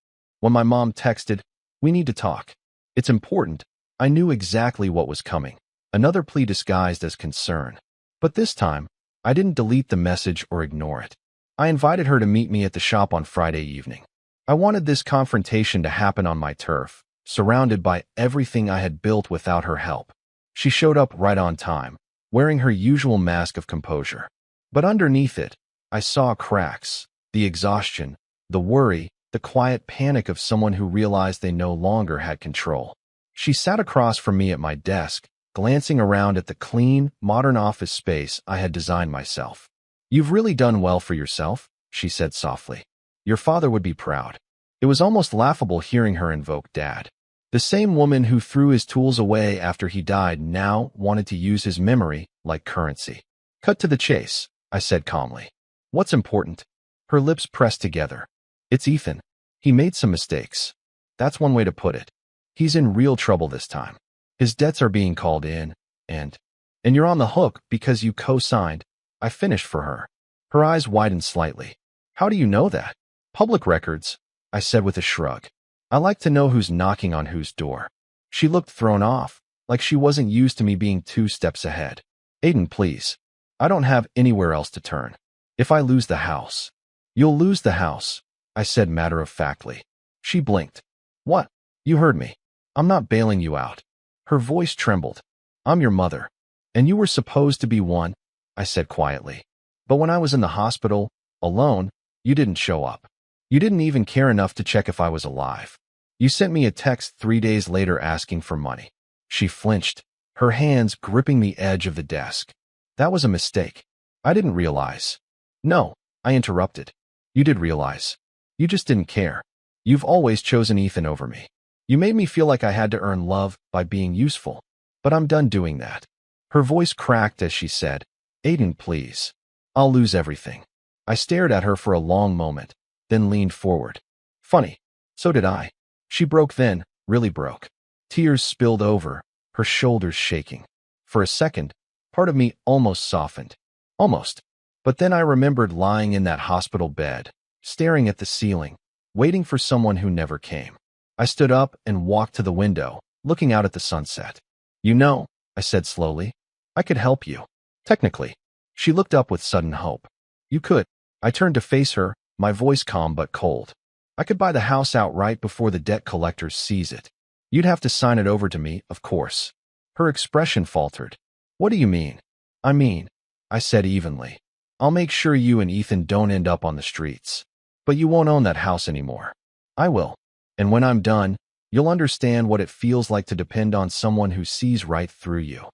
When my mom texted, we need to talk. It's important. I knew exactly what was coming. Another plea disguised as concern. But this time, I didn't delete the message or ignore it. I invited her to meet me at the shop on Friday evening. I wanted this confrontation to happen on my turf, surrounded by everything I had built without her help. She showed up right on time, wearing her usual mask of composure. But underneath it, I saw cracks, the exhaustion, the worry, the quiet panic of someone who realized they no longer had control. She sat across from me at my desk, glancing around at the clean, modern office space I had designed myself. You've really done well for yourself, she said softly. Your father would be proud. It was almost laughable hearing her invoke Dad. The same woman who threw his tools away after he died now wanted to use his memory like currency. Cut to the chase, I said calmly. What's important? Her lips pressed together. It's Ethan. He made some mistakes. That's one way to put it. He's in real trouble this time. His debts are being called in, and you're on the hook because you co-signed. I finished for her. Her eyes widened slightly. How do you know that? Public records, I said with a shrug. I like to know who's knocking on whose door. She looked thrown off, like she wasn't used to me being 2 steps ahead. Aiden, please. I don't have anywhere else to turn. If I lose the house, you'll lose the house, I said matter-of-factly. She blinked. What? You heard me. I'm not bailing you out. Her voice trembled. I'm your mother. And you were supposed to be one, I said quietly. But when I was in the hospital, alone, you didn't show up. You didn't even care enough to check if I was alive. You sent me a text 3 days later asking for money. She flinched, her hands gripping the edge of the desk. That was a mistake. I didn't realize. No, I interrupted. You did realize. You just didn't care. You've always chosen Ethan over me. You made me feel like I had to earn love by being useful. But I'm done doing that. Her voice cracked as she said, Aiden, please. I'll lose everything. I stared at her for a long moment, then leaned forward. Funny. So did I. She broke then, really broke. Tears spilled over, her shoulders shaking. For a second, part of me almost softened. Almost. But then I remembered lying in that hospital bed, staring at the ceiling, waiting for someone who never came. I stood up and walked to the window, looking out at the sunset. You know, I said slowly, I could help you. Technically. She looked up with sudden hope. You could. I turned to face her, my voice calm but cold. I could buy the house outright before the debt collectors seize it. You'd have to sign it over to me, of course. Her expression faltered. What do you mean? I said evenly. I'll make sure you and Ethan don't end up on the streets. But you won't own that house anymore. I will. And when I'm done, you'll understand what it feels like to depend on someone who sees right through you.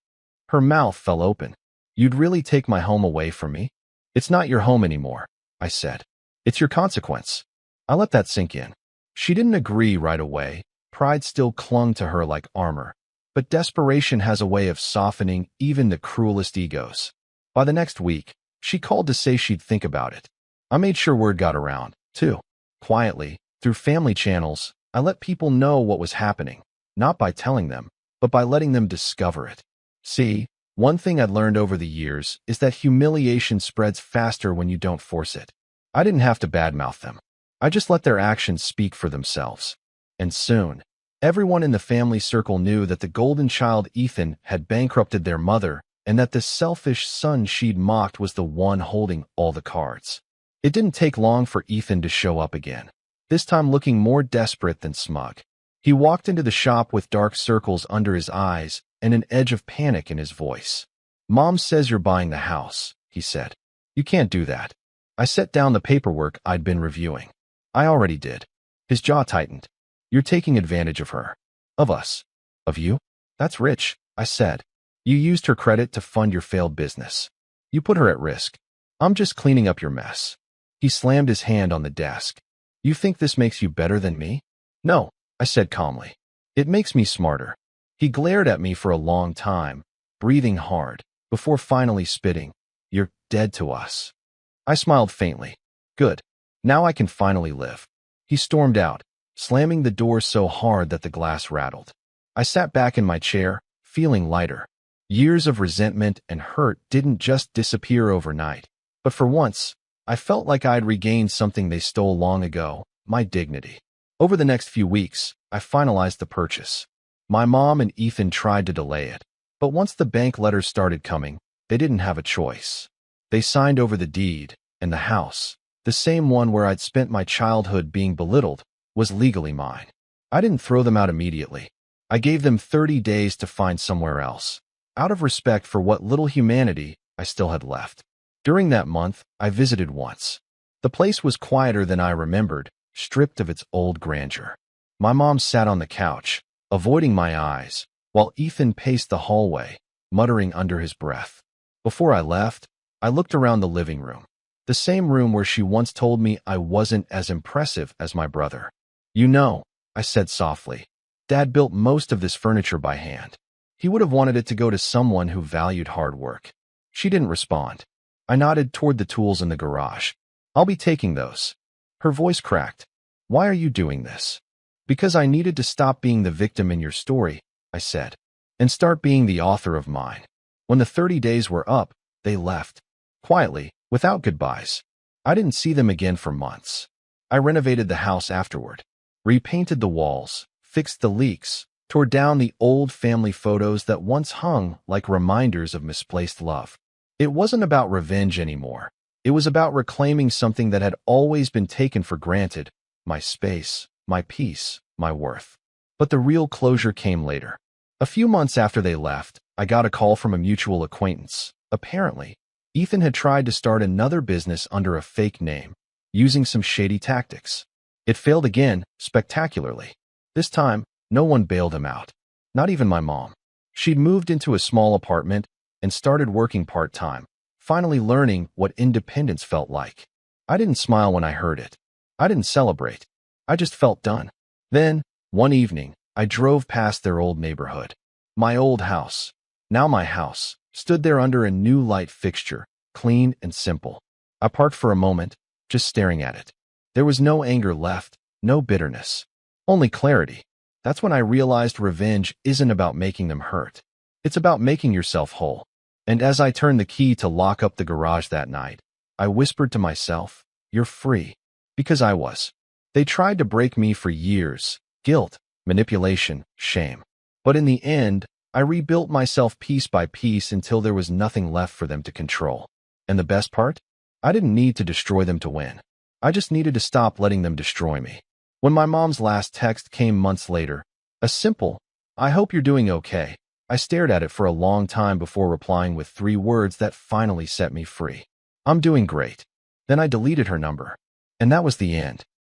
Her mouth fell open. You'd really take my home away from me? It's not your home anymore, I said. It's your consequence. I let that sink in. She didn't agree right away. Pride still clung to her like armor. But desperation has a way of softening even the cruelest egos. By the next week, she called to say she'd think about it. I made sure word got around, too. Quietly, through family channels, I let people know what was happening, not by telling them, but by letting them discover it. See, one thing I'd learned over the years is that humiliation spreads faster when you don't force it. I didn't have to badmouth them. I just let their actions speak for themselves. And soon, everyone in the family circle knew that the golden child Ethan had bankrupted their mother and that the selfish son she'd mocked was the one holding all the cards. It didn't take long for Ethan to show up again, this time looking more desperate than smug. He walked into the shop with dark circles under his eyes and an edge of panic in his voice. Mom says you're buying the house, he said. You can't do that. I set down the paperwork I'd been reviewing. I already did. His jaw tightened. You're taking advantage of her. Of us. Of you? That's rich, I said. You used her credit to fund your failed business. You put her at risk. I'm just cleaning up your mess. He slammed his hand on the desk. You think this makes you better than me? No, I said calmly. It makes me smarter. He glared at me for a long time, breathing hard, before finally spitting. You're dead to us. I smiled faintly. Good. Now I can finally live. He stormed out, slamming the door so hard that the glass rattled. I sat back in my chair, feeling lighter. Years of resentment and hurt didn't just disappear overnight, but for once, I felt like I'd regained something they stole long ago, my dignity. Over the next few weeks, I finalized the purchase. My mom and Ethan tried to delay it, but once the bank letters started coming, they didn't have a choice. They signed over the deed, and the house, the same one where I'd spent my childhood being belittled, was legally mine. I didn't throw them out immediately. I gave them 30 days to find somewhere else, out of respect for what little humanity I still had left. During that month, I visited once. The place was quieter than I remembered, stripped of its old grandeur. My mom sat on the couch, avoiding my eyes, while Ethan paced the hallway, muttering under his breath. Before I left, I looked around the living room, the same room where she once told me I wasn't as impressive as my brother. You know, I said softly, Dad built most of this furniture by hand. He would have wanted it to go to someone who valued hard work. She didn't respond. I nodded toward the tools in the garage. I'll be taking those. Her voice cracked. Why are you doing this? Because I needed to stop being the victim in your story, I said, and start being the author of mine. When the 30 days were up, they left. Quietly, without goodbyes. I didn't see them again for months. I renovated the house afterward, repainted the walls, fixed the leaks, tore down the old family photos that once hung like reminders of misplaced love. It wasn't about revenge anymore. It was about reclaiming something that had always been taken for granted, my space, my peace, my worth. But the real closure came later. A few months after they left, I got a call from a mutual acquaintance. Apparently, Ethan had tried to start another business under a fake name, using some shady tactics. It failed again, spectacularly. This time, no one bailed him out. Not even my mom. She'd moved into a small apartment and started working part-time, finally learning what independence felt like. I didn't smile when I heard it. I didn't celebrate. I just felt done. Then, one evening, I drove past their old neighborhood. My old house, now my house, stood there under a new light fixture, clean and simple. I parked for a moment, just staring at it. There was no anger left, no bitterness, only clarity. That's when I realized revenge isn't about making them hurt. It's about making yourself whole. And as I turned the key to lock up the garage that night, I whispered to myself, you're free. Because I was. They tried to break me for years. Guilt, manipulation, shame. But in the end, I rebuilt myself piece by piece until there was nothing left for them to control. And the best part? I didn't need to destroy them to win. I just needed to stop letting them destroy me. When my mom's last text came months later, a simple, "I hope you're doing okay," I stared at it for a long time before replying with 3 words that finally set me free. "I'm doing great." Then I deleted her number. And that was the end.